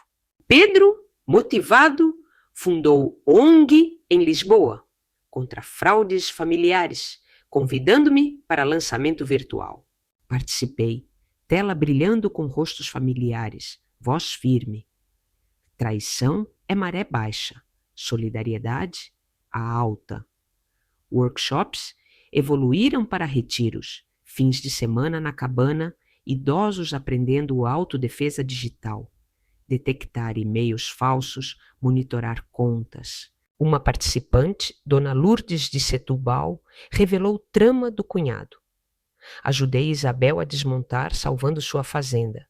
Pedro, motivado, fundou ONG em Lisboa, contra fraudes familiares, convidando-me para lançamento virtual. Participei, tela brilhando com rostos familiares, voz firme. Traição é maré baixa, solidariedade, a alta. Workshops evoluíram para retiros, fins de semana na cabana, idosos aprendendo autodefesa digital, detectar e-mails falsos, monitorar contas. Uma participante, Dona Lourdes de Setúbal, revelou o trama do cunhado. Ajudei Isabel a desmontar, salvando sua fazenda.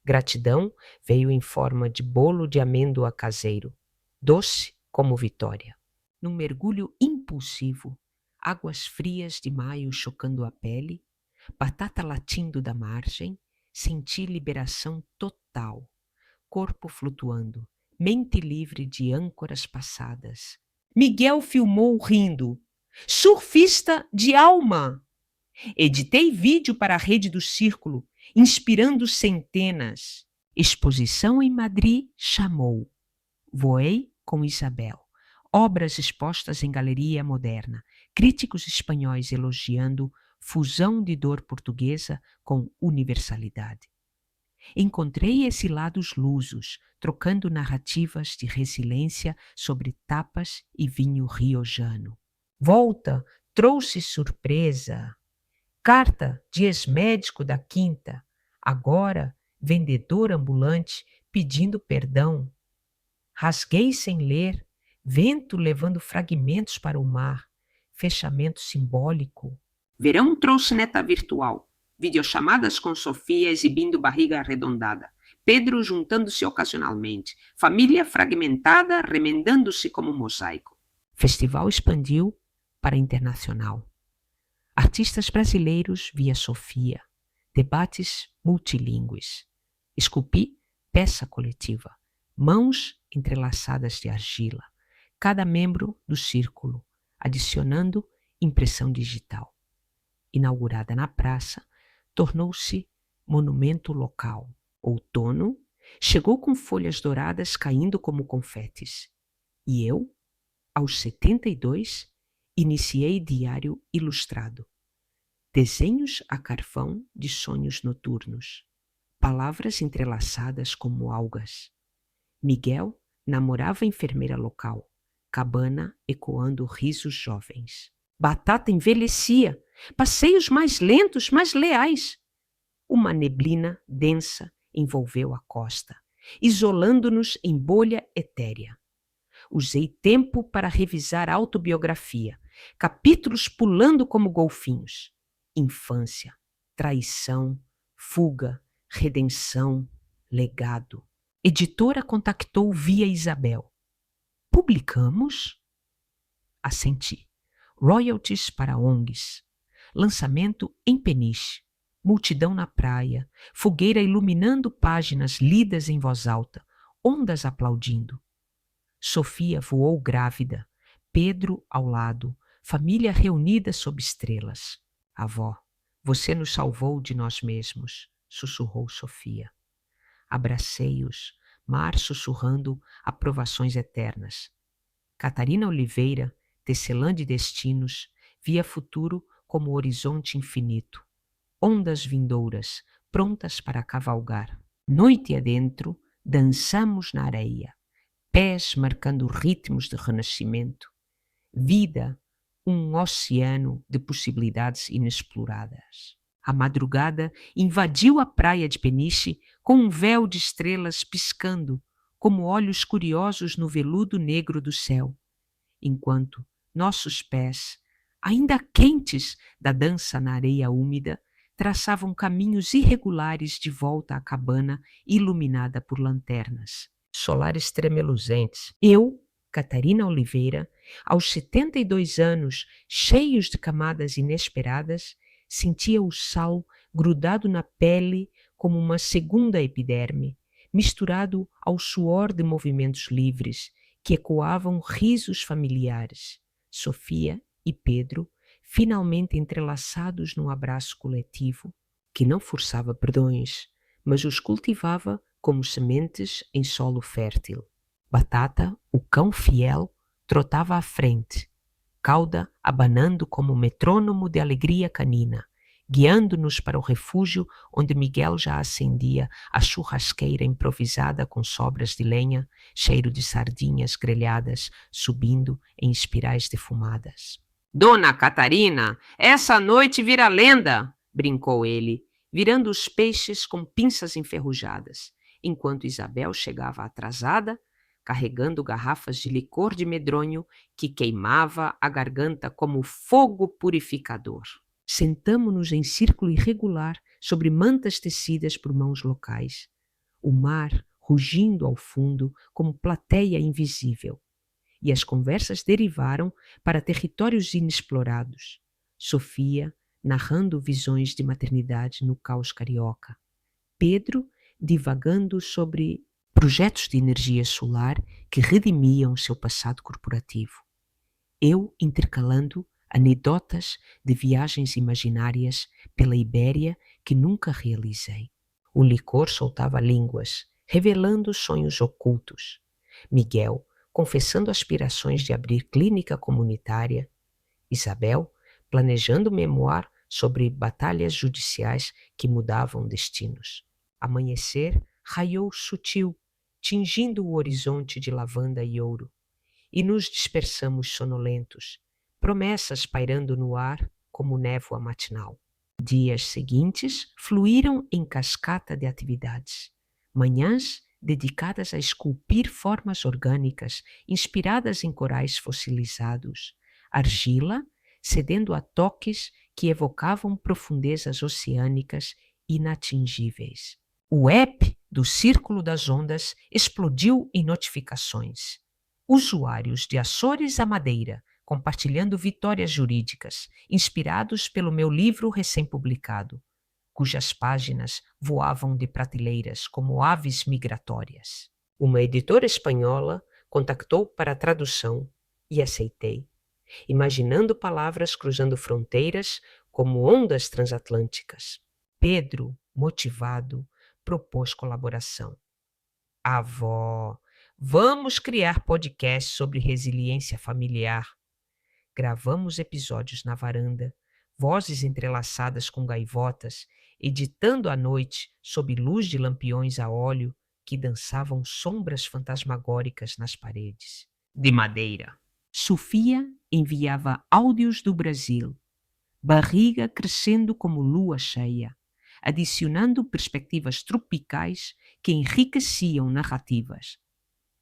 Gratidão veio em forma de bolo de amêndoa caseiro, doce como vitória. Num mergulho impulsivo, águas frias de maio chocando a pele, batata latindo da margem, senti liberação total, corpo flutuando, mente livre de âncoras passadas. Miguel filmou rindo. Surfista de alma! Editei vídeo para a rede do Círculo, inspirando centenas. Exposição em Madrid chamou. Voei com Isabel. Obras expostas em galeria moderna. Críticos espanhóis elogiando fusão de dor portuguesa com universalidade. Encontrei exilados lusos, trocando narrativas de resiliência sobre tapas e vinho riojano. Volta trouxe surpresa. Carta de ex-médico da Quinta, agora vendedor ambulante pedindo perdão. Rasguei sem ler, vento levando fragmentos para o mar, fechamento simbólico. Verão trouxe neta virtual, videochamadas com Sofia exibindo barriga arredondada, Pedro juntando-se ocasionalmente, família fragmentada remendando-se como mosaico. Festival expandiu para internacional. Artistas brasileiros via Sofia, debates multilingües. Esculpi peça coletiva, mãos entrelaçadas de argila, cada membro do círculo, adicionando impressão digital. Inaugurada na praça, tornou-se monumento local. Outono chegou com folhas douradas caindo como confetes. E eu, aos 72, iniciei diário ilustrado. Desenhos a carvão de sonhos noturnos. Palavras entrelaçadas como algas. Miguel namorava a enfermeira local. cabana ecoando risos jovens. Batata envelhecia, passeios mais lentos, mais leais. Uma neblina densa envolveu a costa, isolando-nos em bolha etérea. Usei tempo para revisar a autobiografia, capítulos pulando como golfinhos. Infância, traição, fuga, redenção, legado. Editora contactou via Isabel. Publicamos? Assenti. Royalties para ONGs. Lançamento em Peniche. Multidão na praia. Fogueira iluminando páginas lidas em voz alta. Ondas aplaudindo. Sofia voou grávida. Pedro ao lado. Família reunida sob estrelas. Avó, você nos salvou de nós mesmos, sussurrou Sofia. Abracei-os, mar sussurrando aprovações eternas. Catarina Oliveira, tecelã de destinos, via futuro como horizonte infinito. Ondas vindouras, prontas para cavalgar. Noite adentro, dançamos na areia, pés marcando ritmos de renascimento. Vida, um oceano de possibilidades inexploradas. A madrugada invadiu a praia de Peniche com um véu de estrelas piscando, como olhos curiosos no veludo negro do céu, enquanto nossos pés, ainda quentes da dança na areia úmida, traçavam caminhos irregulares de volta à cabana iluminada por lanternas. Solares tremeluzentes. Eu, Catarina Oliveira, aos 72 anos, cheios de camadas inesperadas, sentia o sal grudado na pele como uma segunda epiderme, misturado ao suor de movimentos livres, que ecoavam risos familiares. Sofia e Pedro, finalmente entrelaçados num abraço coletivo, que não forçava perdões, mas os cultivava como sementes em solo fértil. Batata, o cão fiel, trotava à frente, cauda abanando como metrônomo de alegria canina, guiando-nos para o refúgio onde Miguel já acendia a churrasqueira improvisada com sobras de lenha, cheiro de sardinhas grelhadas subindo em espirais defumadas. Dona Catarina, essa noite vira lenda, brincou ele, virando os peixes com pinças enferrujadas, enquanto Isabel chegava atrasada, carregando garrafas de licor de medronho que queimava a garganta como fogo purificador. Sentamo-nos em círculo irregular sobre mantas tecidas por mãos locais. O mar rugindo ao fundo como plateia invisível. E as conversas derivaram para territórios inexplorados. Sofia narrando visões de maternidade no caos carioca. Pedro divagando sobre projetos de energia solar que redimiam seu passado corporativo. Eu intercalando anedotas de viagens imaginárias pela Ibéria que nunca realizei. O licor soltava línguas, revelando sonhos ocultos. Miguel confessando aspirações de abrir clínica comunitária. Isabel planejando memoir sobre batalhas judiciais que mudavam destinos. Amanhecer raiou sutil, tingindo o horizonte de lavanda e ouro, e nos dispersamos sonolentos, promessas pairando no ar como névoa matinal. Dias seguintes fluíram em cascata de atividades. Manhãs dedicadas a esculpir formas orgânicas inspiradas em corais fossilizados. Argila cedendo a toques que evocavam profundezas oceânicas inatingíveis. O app do Círculo das Ondas explodiu em notificações. Usuários de Açores a Madeira compartilhando vitórias jurídicas, inspirados pelo meu livro recém-publicado, cujas páginas voavam de prateleiras como aves migratórias. Uma editora espanhola contactou para a tradução e aceitei, imaginando palavras cruzando fronteiras como ondas transatlânticas. Pedro, motivado, propôs colaboração. Avó, vamos criar podcast sobre resiliência familiar. Gravamos episódios na varanda, vozes entrelaçadas com gaivotas, editando à noite sob luz de lampiões a óleo que dançavam sombras fantasmagóricas nas paredes. de madeira. Sofia enviava áudios do Brasil, barriga crescendo como lua cheia, adicionando perspectivas tropicais que enriqueciam narrativas.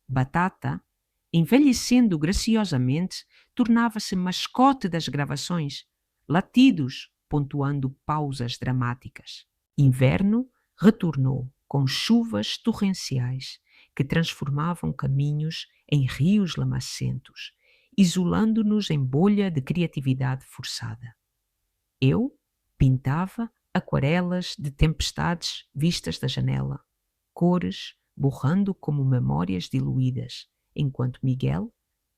Batata, envelhecendo graciosamente, tornava-se mascote das gravações, latidos pontuando pausas dramáticas. Inverno retornou com chuvas torrenciais que transformavam caminhos em rios lamacentos, isolando-nos em bolha de criatividade forçada. Eu pintava aquarelas de tempestades vistas da janela, cores borrando como memórias diluídas, enquanto Miguel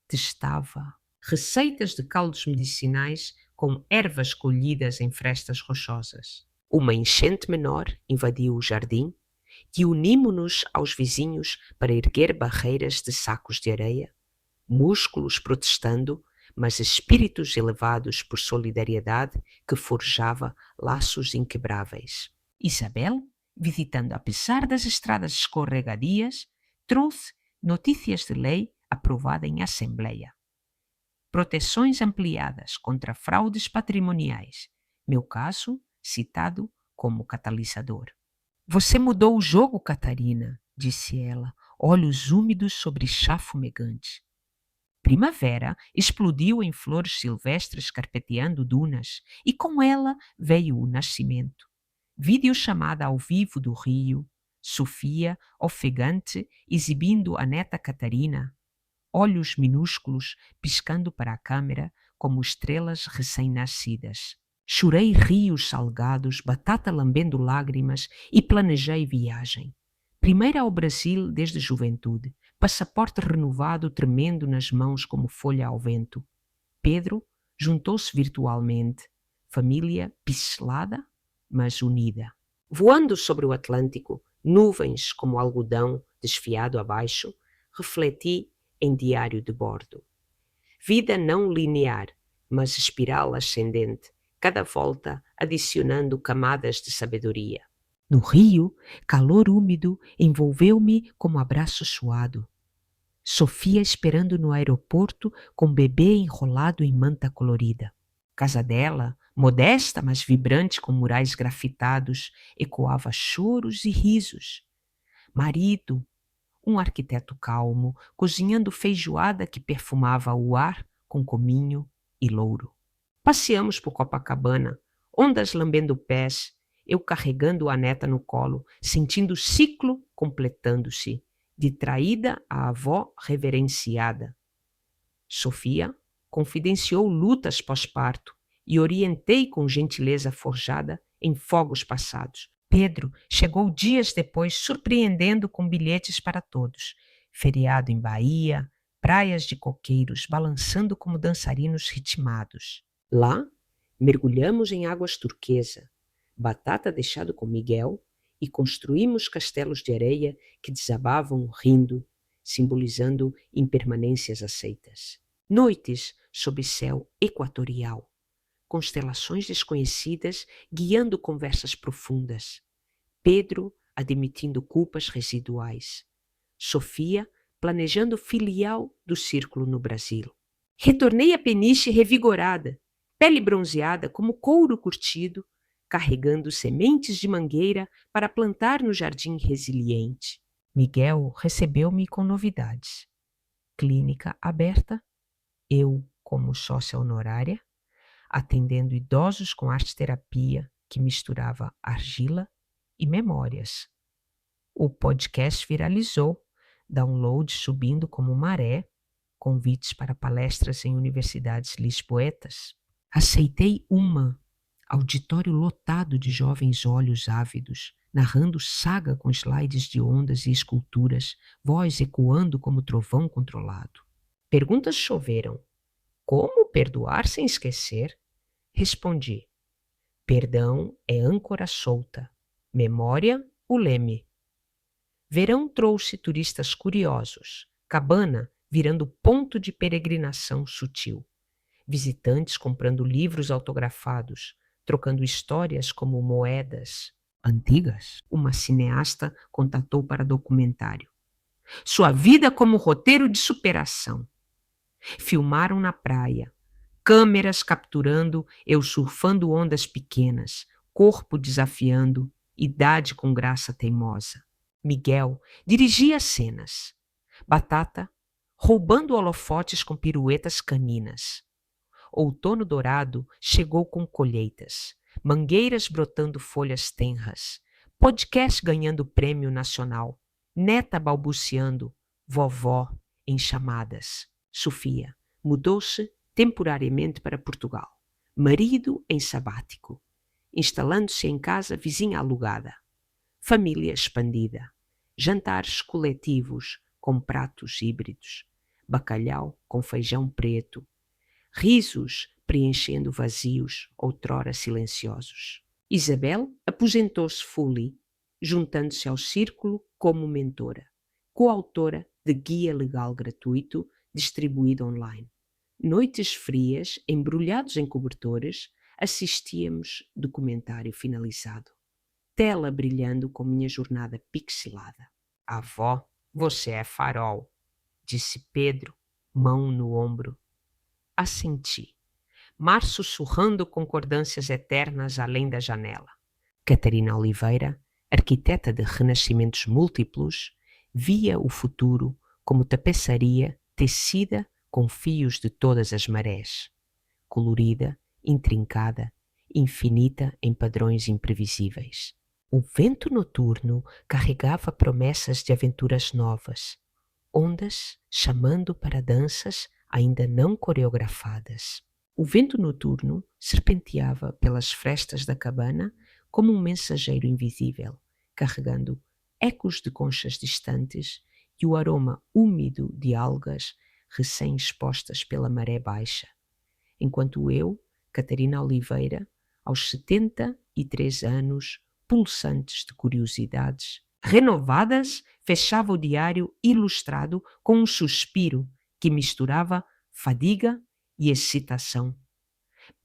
testava receitas de caldos medicinais com ervas colhidas em frestas rochosas. Uma enchente menor invadiu o jardim e unimos-nos aos vizinhos para erguer barreiras de sacos de areia, músculos protestando, mas espíritos elevados por solidariedade que forjava laços inquebráveis. Isabel, visitando apesar das estradas escorregadias, trouxe notícias de lei aprovada em assembleia. Proteções ampliadas contra fraudes patrimoniais, meu caso citado como catalisador. Você mudou o jogo, Catarina, disse ela, olhos úmidos sobre chá fumegante. Primavera explodiu em flores silvestres carpeteando dunas, e com ela veio o nascimento. Videochamada ao vivo do Rio, Sofia, ofegante, exibindo a neta Catarina, olhos minúsculos piscando para a câmera como estrelas recém-nascidas. Chorei rios salgados, Batata lambendo lágrimas e planejei viagem. Primeira ao Brasil desde a juventude, passaporte renovado tremendo nas mãos como folha ao vento. Pedro juntou-se virtualmente, família pincelada, mas unida. Voando sobre o Atlântico, nuvens como algodão desfiado abaixo, refleti em diário de bordo. Vida não linear, mas espiral ascendente, cada volta adicionando camadas de sabedoria. No rio, calor úmido envolveu-me como abraço suado. Sofia esperando no aeroporto com bebê enrolado em manta colorida. Casa dela, modesta mas vibrante com murais grafitados, ecoava choros e risos. Marido, um arquiteto calmo, cozinhando feijoada que perfumava o ar com cominho e louro. Passeamos por Copacabana, ondas lambendo pés, eu carregando a neta no colo, sentindo o ciclo completando-se, de traída a avó reverenciada. Sofia confidenciou lutas pós-parto e orientei com gentileza forjada em fogos passados. Pedro chegou dias depois surpreendendo com bilhetes para todos. Feriado em Bahia, praias de coqueiros balançando como dançarinos ritmados. Lá, mergulhamos em águas turquesa, Batata deixado com Miguel, e construímos castelos de areia que desabavam rindo, simbolizando impermanências aceitas. Noites sob céu equatorial, constelações desconhecidas guiando conversas profundas. Pedro admitindo culpas residuais. Sofia planejando filial do círculo no Brasil. Retornei a Peniche revigorada, pele bronzeada como couro curtido, carregando sementes de mangueira para plantar no jardim resiliente. Miguel recebeu-me com novidades. Clínica aberta, eu como sócia honorária, atendendo idosos com arte-terapia que misturava argila e memórias. O podcast viralizou, download subindo como maré, convites para palestras em universidades lisboetas. Aceitei uma, auditório lotado de jovens olhos ávidos, narrando saga com slides de ondas e esculturas, voz ecoando como trovão controlado. Perguntas choveram. Como perdoar sem esquecer? Respondi. Perdão é âncora solta. Memória, o leme. Verão trouxe turistas curiosos. Cabana virando ponto de peregrinação sutil. Visitantes comprando livros autografados, trocando histórias como moedas antigas. Uma cineasta contatou para documentário. Sua vida como roteiro de superação. Filmaram na praia, câmeras capturando eu surfando ondas pequenas, corpo desafiando, idade com graça teimosa. Miguel dirigia as cenas. Batata roubando holofotes com piruetas caninas. Outono dourado chegou com colheitas, mangueiras brotando folhas tenras, podcast ganhando prêmio nacional, neta balbuciando, vovó em chamadas. Sofia mudou-se temporariamente para Portugal, marido em sabático, instalando-se em casa vizinha alugada, família expandida, jantares coletivos com pratos híbridos, bacalhau com feijão preto, risos preenchendo vazios outrora silenciosos. Isabel aposentou-se fully, juntando-se ao círculo como mentora, coautora de guia legal gratuito distribuído online. Noites frias, embrulhados em cobertores, assistíamos documentário finalizado. Tela brilhando com minha jornada pixelada. Avó, você é farol, disse Pedro, mão no ombro. Assenti. Mar sussurrando concordâncias eternas além da janela. Catarina Oliveira, arquiteta de renascimentos múltiplos, via o futuro como tapeçaria tecida com fios de todas as marés, colorida, intrincada, infinita em padrões imprevisíveis. O vento noturno carregava promessas de aventuras novas, ondas chamando para danças ainda não coreografadas. O vento noturno serpenteava pelas frestas da cabana como um mensageiro invisível, carregando ecos de conchas distantes e o aroma úmido de algas recém-expostas pela maré baixa, enquanto eu, Catarina Oliveira, aos 73 anos, pulsantes de curiosidades, renovadas, fechava o diário ilustrado com um suspiro que misturava fadiga e excitação.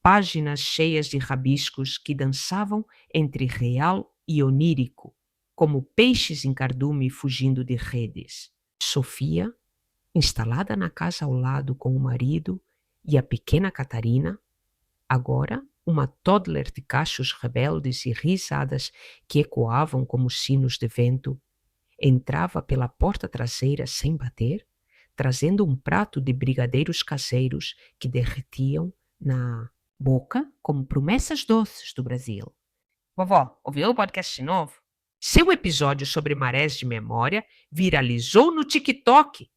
Páginas cheias de rabiscos que dançavam entre real e onírico, como peixes em cardume fugindo de redes. Sofia, instalada na casa ao lado com o marido e a pequena Catarina, agora uma toddler de cachos rebeldes e risadas que ecoavam como sinos de vento, entrava pela porta traseira sem bater, trazendo um prato de brigadeiros caseiros que derretiam na boca como promessas doces do Brasil. Vovó, ouviu o podcast novo? Seu episódio sobre marés de memória viralizou no TikTok.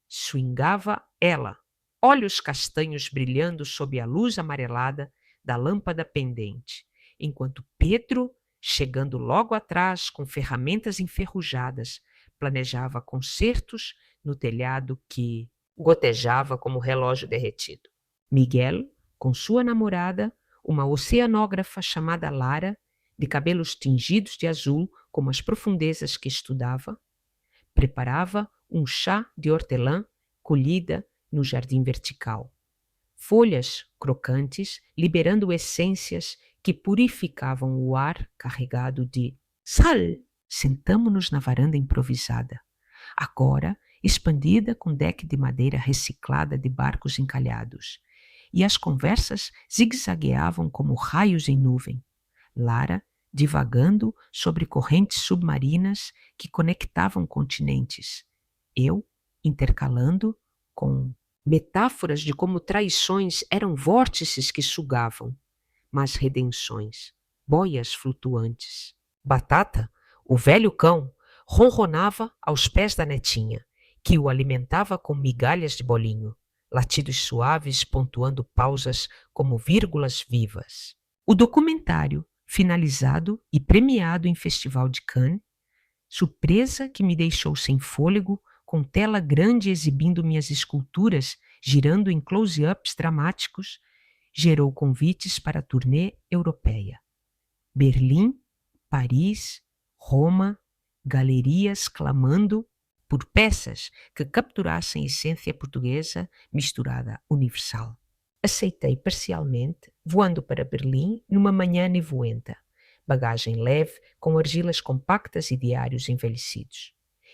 Swingava ela, olhos castanhos brilhando sob a luz amarelada da lâmpada pendente, enquanto Pedro, chegando logo atrás com ferramentas enferrujadas, planejava concertos no telhado que gotejava como relógio derretido. Miguel, com sua namorada, uma oceanógrafa chamada Lara, de cabelos tingidos de azul como as profundezas que estudava, preparava um chá de hortelã colhida no jardim vertical. Folhas crocantes liberando essências que purificavam o ar carregado de sal. Sentamo-nos na varanda improvisada, agora expandida com deck de madeira reciclada de barcos encalhados, e as conversas zigue-zagueavam como raios em nuvem. Lara divagando sobre correntes submarinas que conectavam continentes. Eu intercalando com metáforas de como traições eram vórtices que sugavam, mas redenções, boias flutuantes. Batata, o velho cão, ronronava aos pés da netinha, que o alimentava com migalhas de bolinho, latidos suaves pontuando pausas como vírgulas vivas. O documentário, finalizado e premiado em Festival de Cannes, surpresa que me deixou sem fôlego, com tela grande exibindo minhas esculturas, girando em close-ups dramáticos, gerou convites para a turnê europeia. Berlim, Paris, Roma, galerias clamando por peças que capturassem a essência portuguesa misturada universal. Aceitei parcialmente, voando para Berlim numa manhã nevoenta, bagagem leve com argilas compactas e diários envelhecidos.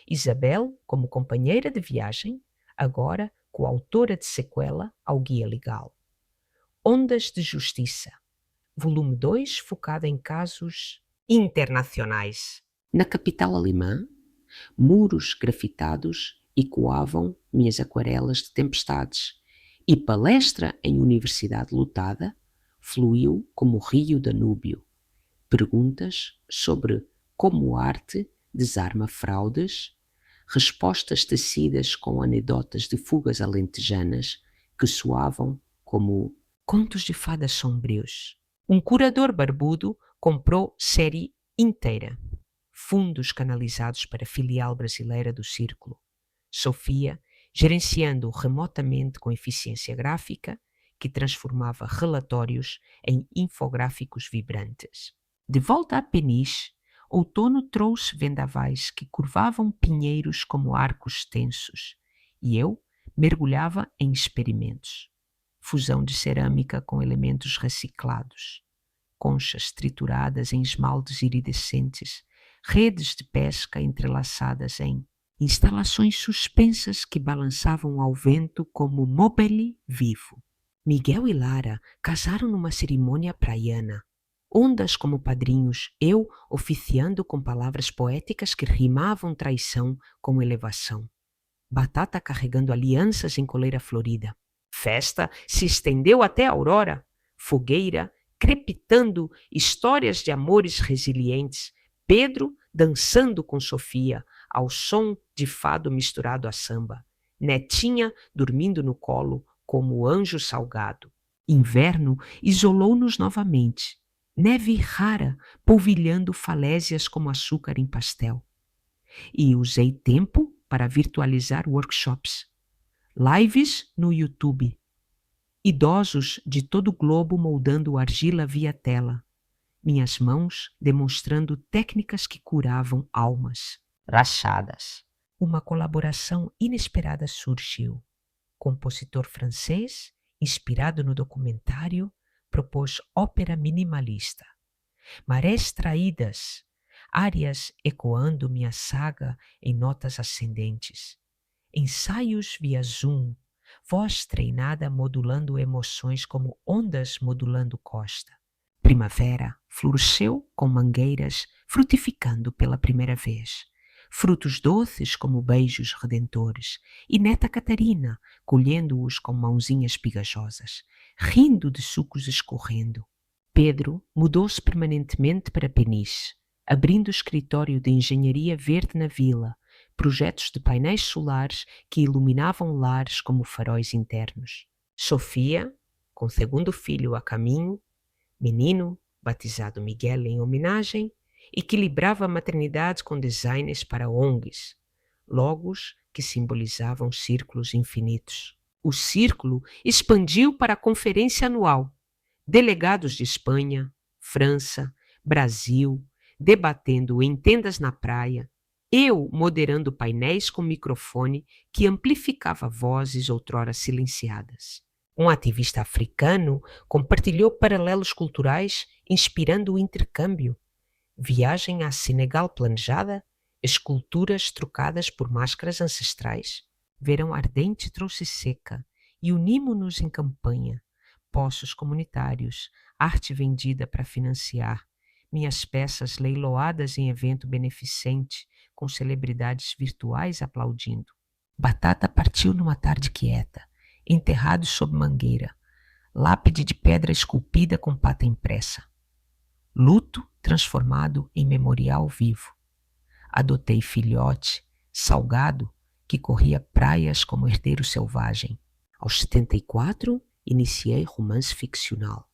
Isabel, como companheira de viagem, agora coautora de sequela ao Guia Legal. Ondas de Justiça, volume 2, focado em casos internacionais. Na capital alemã, muros grafitados ecoavam minhas aquarelas de tempestades e palestra em universidade lotada fluiu como o rio Danúbio. Perguntas sobre como arte desarma fraudes, respostas tecidas com anedotas de fugas alentejanas que soavam como contos de fadas sombrios. Um curador barbudo comprou série inteira. Fundos canalizados para a filial brasileira do Círculo. Sofia, gerenciando remotamente com eficiência gráfica, que transformava relatórios em infográficos vibrantes. De volta a Peniche, outono trouxe vendavais que curvavam pinheiros como arcos tensos, e eu mergulhava em experimentos. Fusão de cerâmica com elementos reciclados, conchas trituradas em esmaltes iridescentes, redes de pesca entrelaçadas em instalações suspensas que balançavam ao vento como mobile vivo. Miguel e Lara casaram numa cerimônia praiana. Ondas como padrinhos, eu oficiando com palavras poéticas que rimavam traição com elevação. Batata carregando alianças em coleira florida. Festa se estendeu até a aurora. Fogueira crepitando histórias de amores resilientes. Pedro dançando com Sofia, ao som de fado misturado a samba. Netinha dormindo no colo como anjo salgado. Inverno isolou-nos novamente. Neve rara polvilhando falésias como açúcar em pastel. E usei tempo para virtualizar workshops. Lives no YouTube. Idosos de todo o globo moldando argila via tela. Minhas mãos demonstrando técnicas que curavam almas rachadas. Uma colaboração inesperada surgiu. Compositor francês, inspirado no documentário, propôs ópera minimalista. Marés traídas, áreas ecoando minha saga em notas ascendentes. Ensaios via Zoom, voz treinada modulando emoções como ondas modulando costa. Primavera floresceu com mangueiras frutificando pela primeira vez. Frutos doces como beijos redentores, e Neta Catarina colhendo-os com mãozinhas pegajosas, rindo de sucos escorrendo. Pedro mudou-se permanentemente para Peniche, abrindo escritório de engenharia verde na vila, projetos de painéis solares que iluminavam lares como faróis internos. Sofia, com segundo filho a caminho, menino, batizado Miguel em homenagem, equilibrava a maternidade com designs para ONGs, logos que simbolizavam círculos infinitos. O círculo expandiu para a conferência anual. Delegados de Espanha, França, Brasil, debatendo em tendas na praia, eu moderando painéis com microfone que amplificava vozes outrora silenciadas. Um ativista africano compartilhou paralelos culturais inspirando o intercâmbio. Viagem a Senegal planejada, esculturas trocadas por máscaras ancestrais. Verão ardente trouxe seca e unimo-nos em campanha. Poços comunitários, arte vendida para financiar. Minhas peças leiloadas em evento beneficente, com celebridades virtuais aplaudindo. Batata partiu numa tarde quieta, enterrado sob mangueira, lápide de pedra esculpida com pata impressa. Luto transformado em memorial vivo. Adotei filhote, salgado, que corria praias como herdeiro selvagem. Aos 74, iniciei romance ficcional.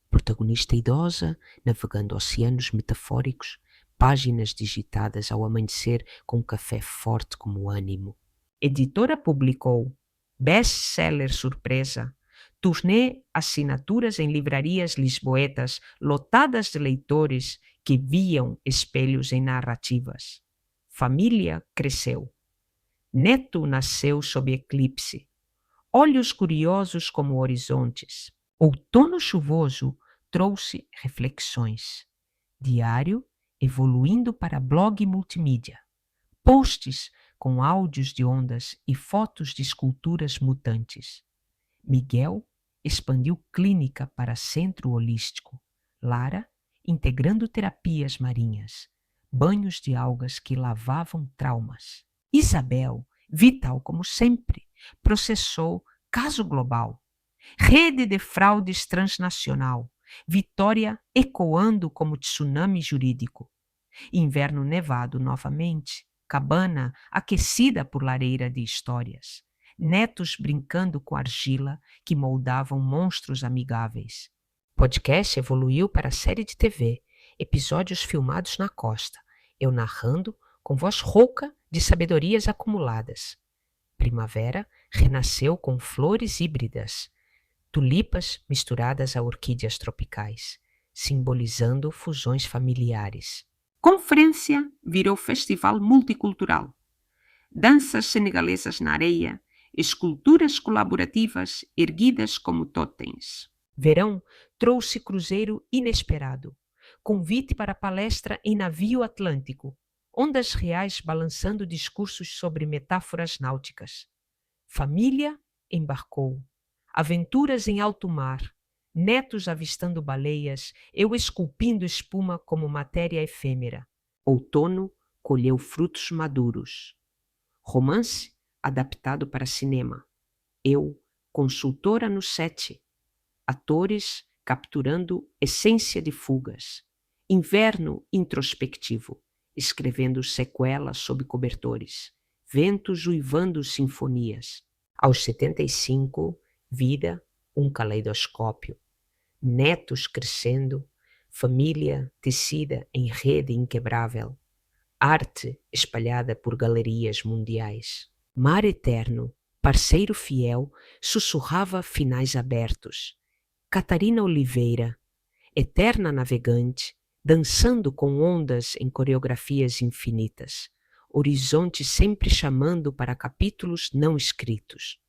Protagonista idosa, navegando oceanos metafóricos, páginas digitadas ao amanhecer com café forte como ânimo. Editora publicou best-seller surpresa, turnê assinaturas em livrarias lisboetas lotadas de leitores que viam espelhos em narrativas. Família cresceu. Neto nasceu sob eclipse. Olhos curiosos como horizontes. Outono chuvoso trouxe reflexões. Diário evoluindo para blog multimídia. Posts com áudios de ondas e fotos de esculturas mutantes. Miguel expandiu clínica para centro holístico. Lara, integrando terapias marinhas, banhos de algas que lavavam traumas. Isabel, vital como sempre, processou caso global. Rede de fraudes transnacional. Vitória ecoando como tsunami jurídico. Inverno nevado novamente. Cabana aquecida por lareira de histórias. Netos brincando com argila que moldavam monstros amigáveis. Podcast evoluiu para série de TV, episódios filmados na costa, eu narrando com voz rouca de sabedorias acumuladas. Primavera renasceu com flores híbridas, tulipas misturadas a orquídeas tropicais, simbolizando fusões familiares. Conferência virou festival multicultural. Danças senegalesas na areia, esculturas colaborativas erguidas como totens. Verão trouxe cruzeiro inesperado, convite para palestra em navio atlântico, ondas reais balançando discursos sobre metáforas náuticas. Família embarcou, aventuras em alto mar, netos avistando baleias, eu esculpindo espuma como matéria efêmera. Outono colheu frutos maduros. Romance adaptado para cinema. Eu, consultora no set. Atores capturando essência de fugas. Inverno introspectivo, escrevendo sequelas sob cobertores. Ventos uivando sinfonias. Aos 75, vida, um caleidoscópio. Netos crescendo, família tecida em rede inquebrável. Arte espalhada por galerias mundiais. Mar eterno, parceiro fiel, sussurrava finais abertos. Catarina Oliveira, eterna navegante, dançando com ondas em coreografias infinitas. Horizonte sempre chamando para capítulos não escritos.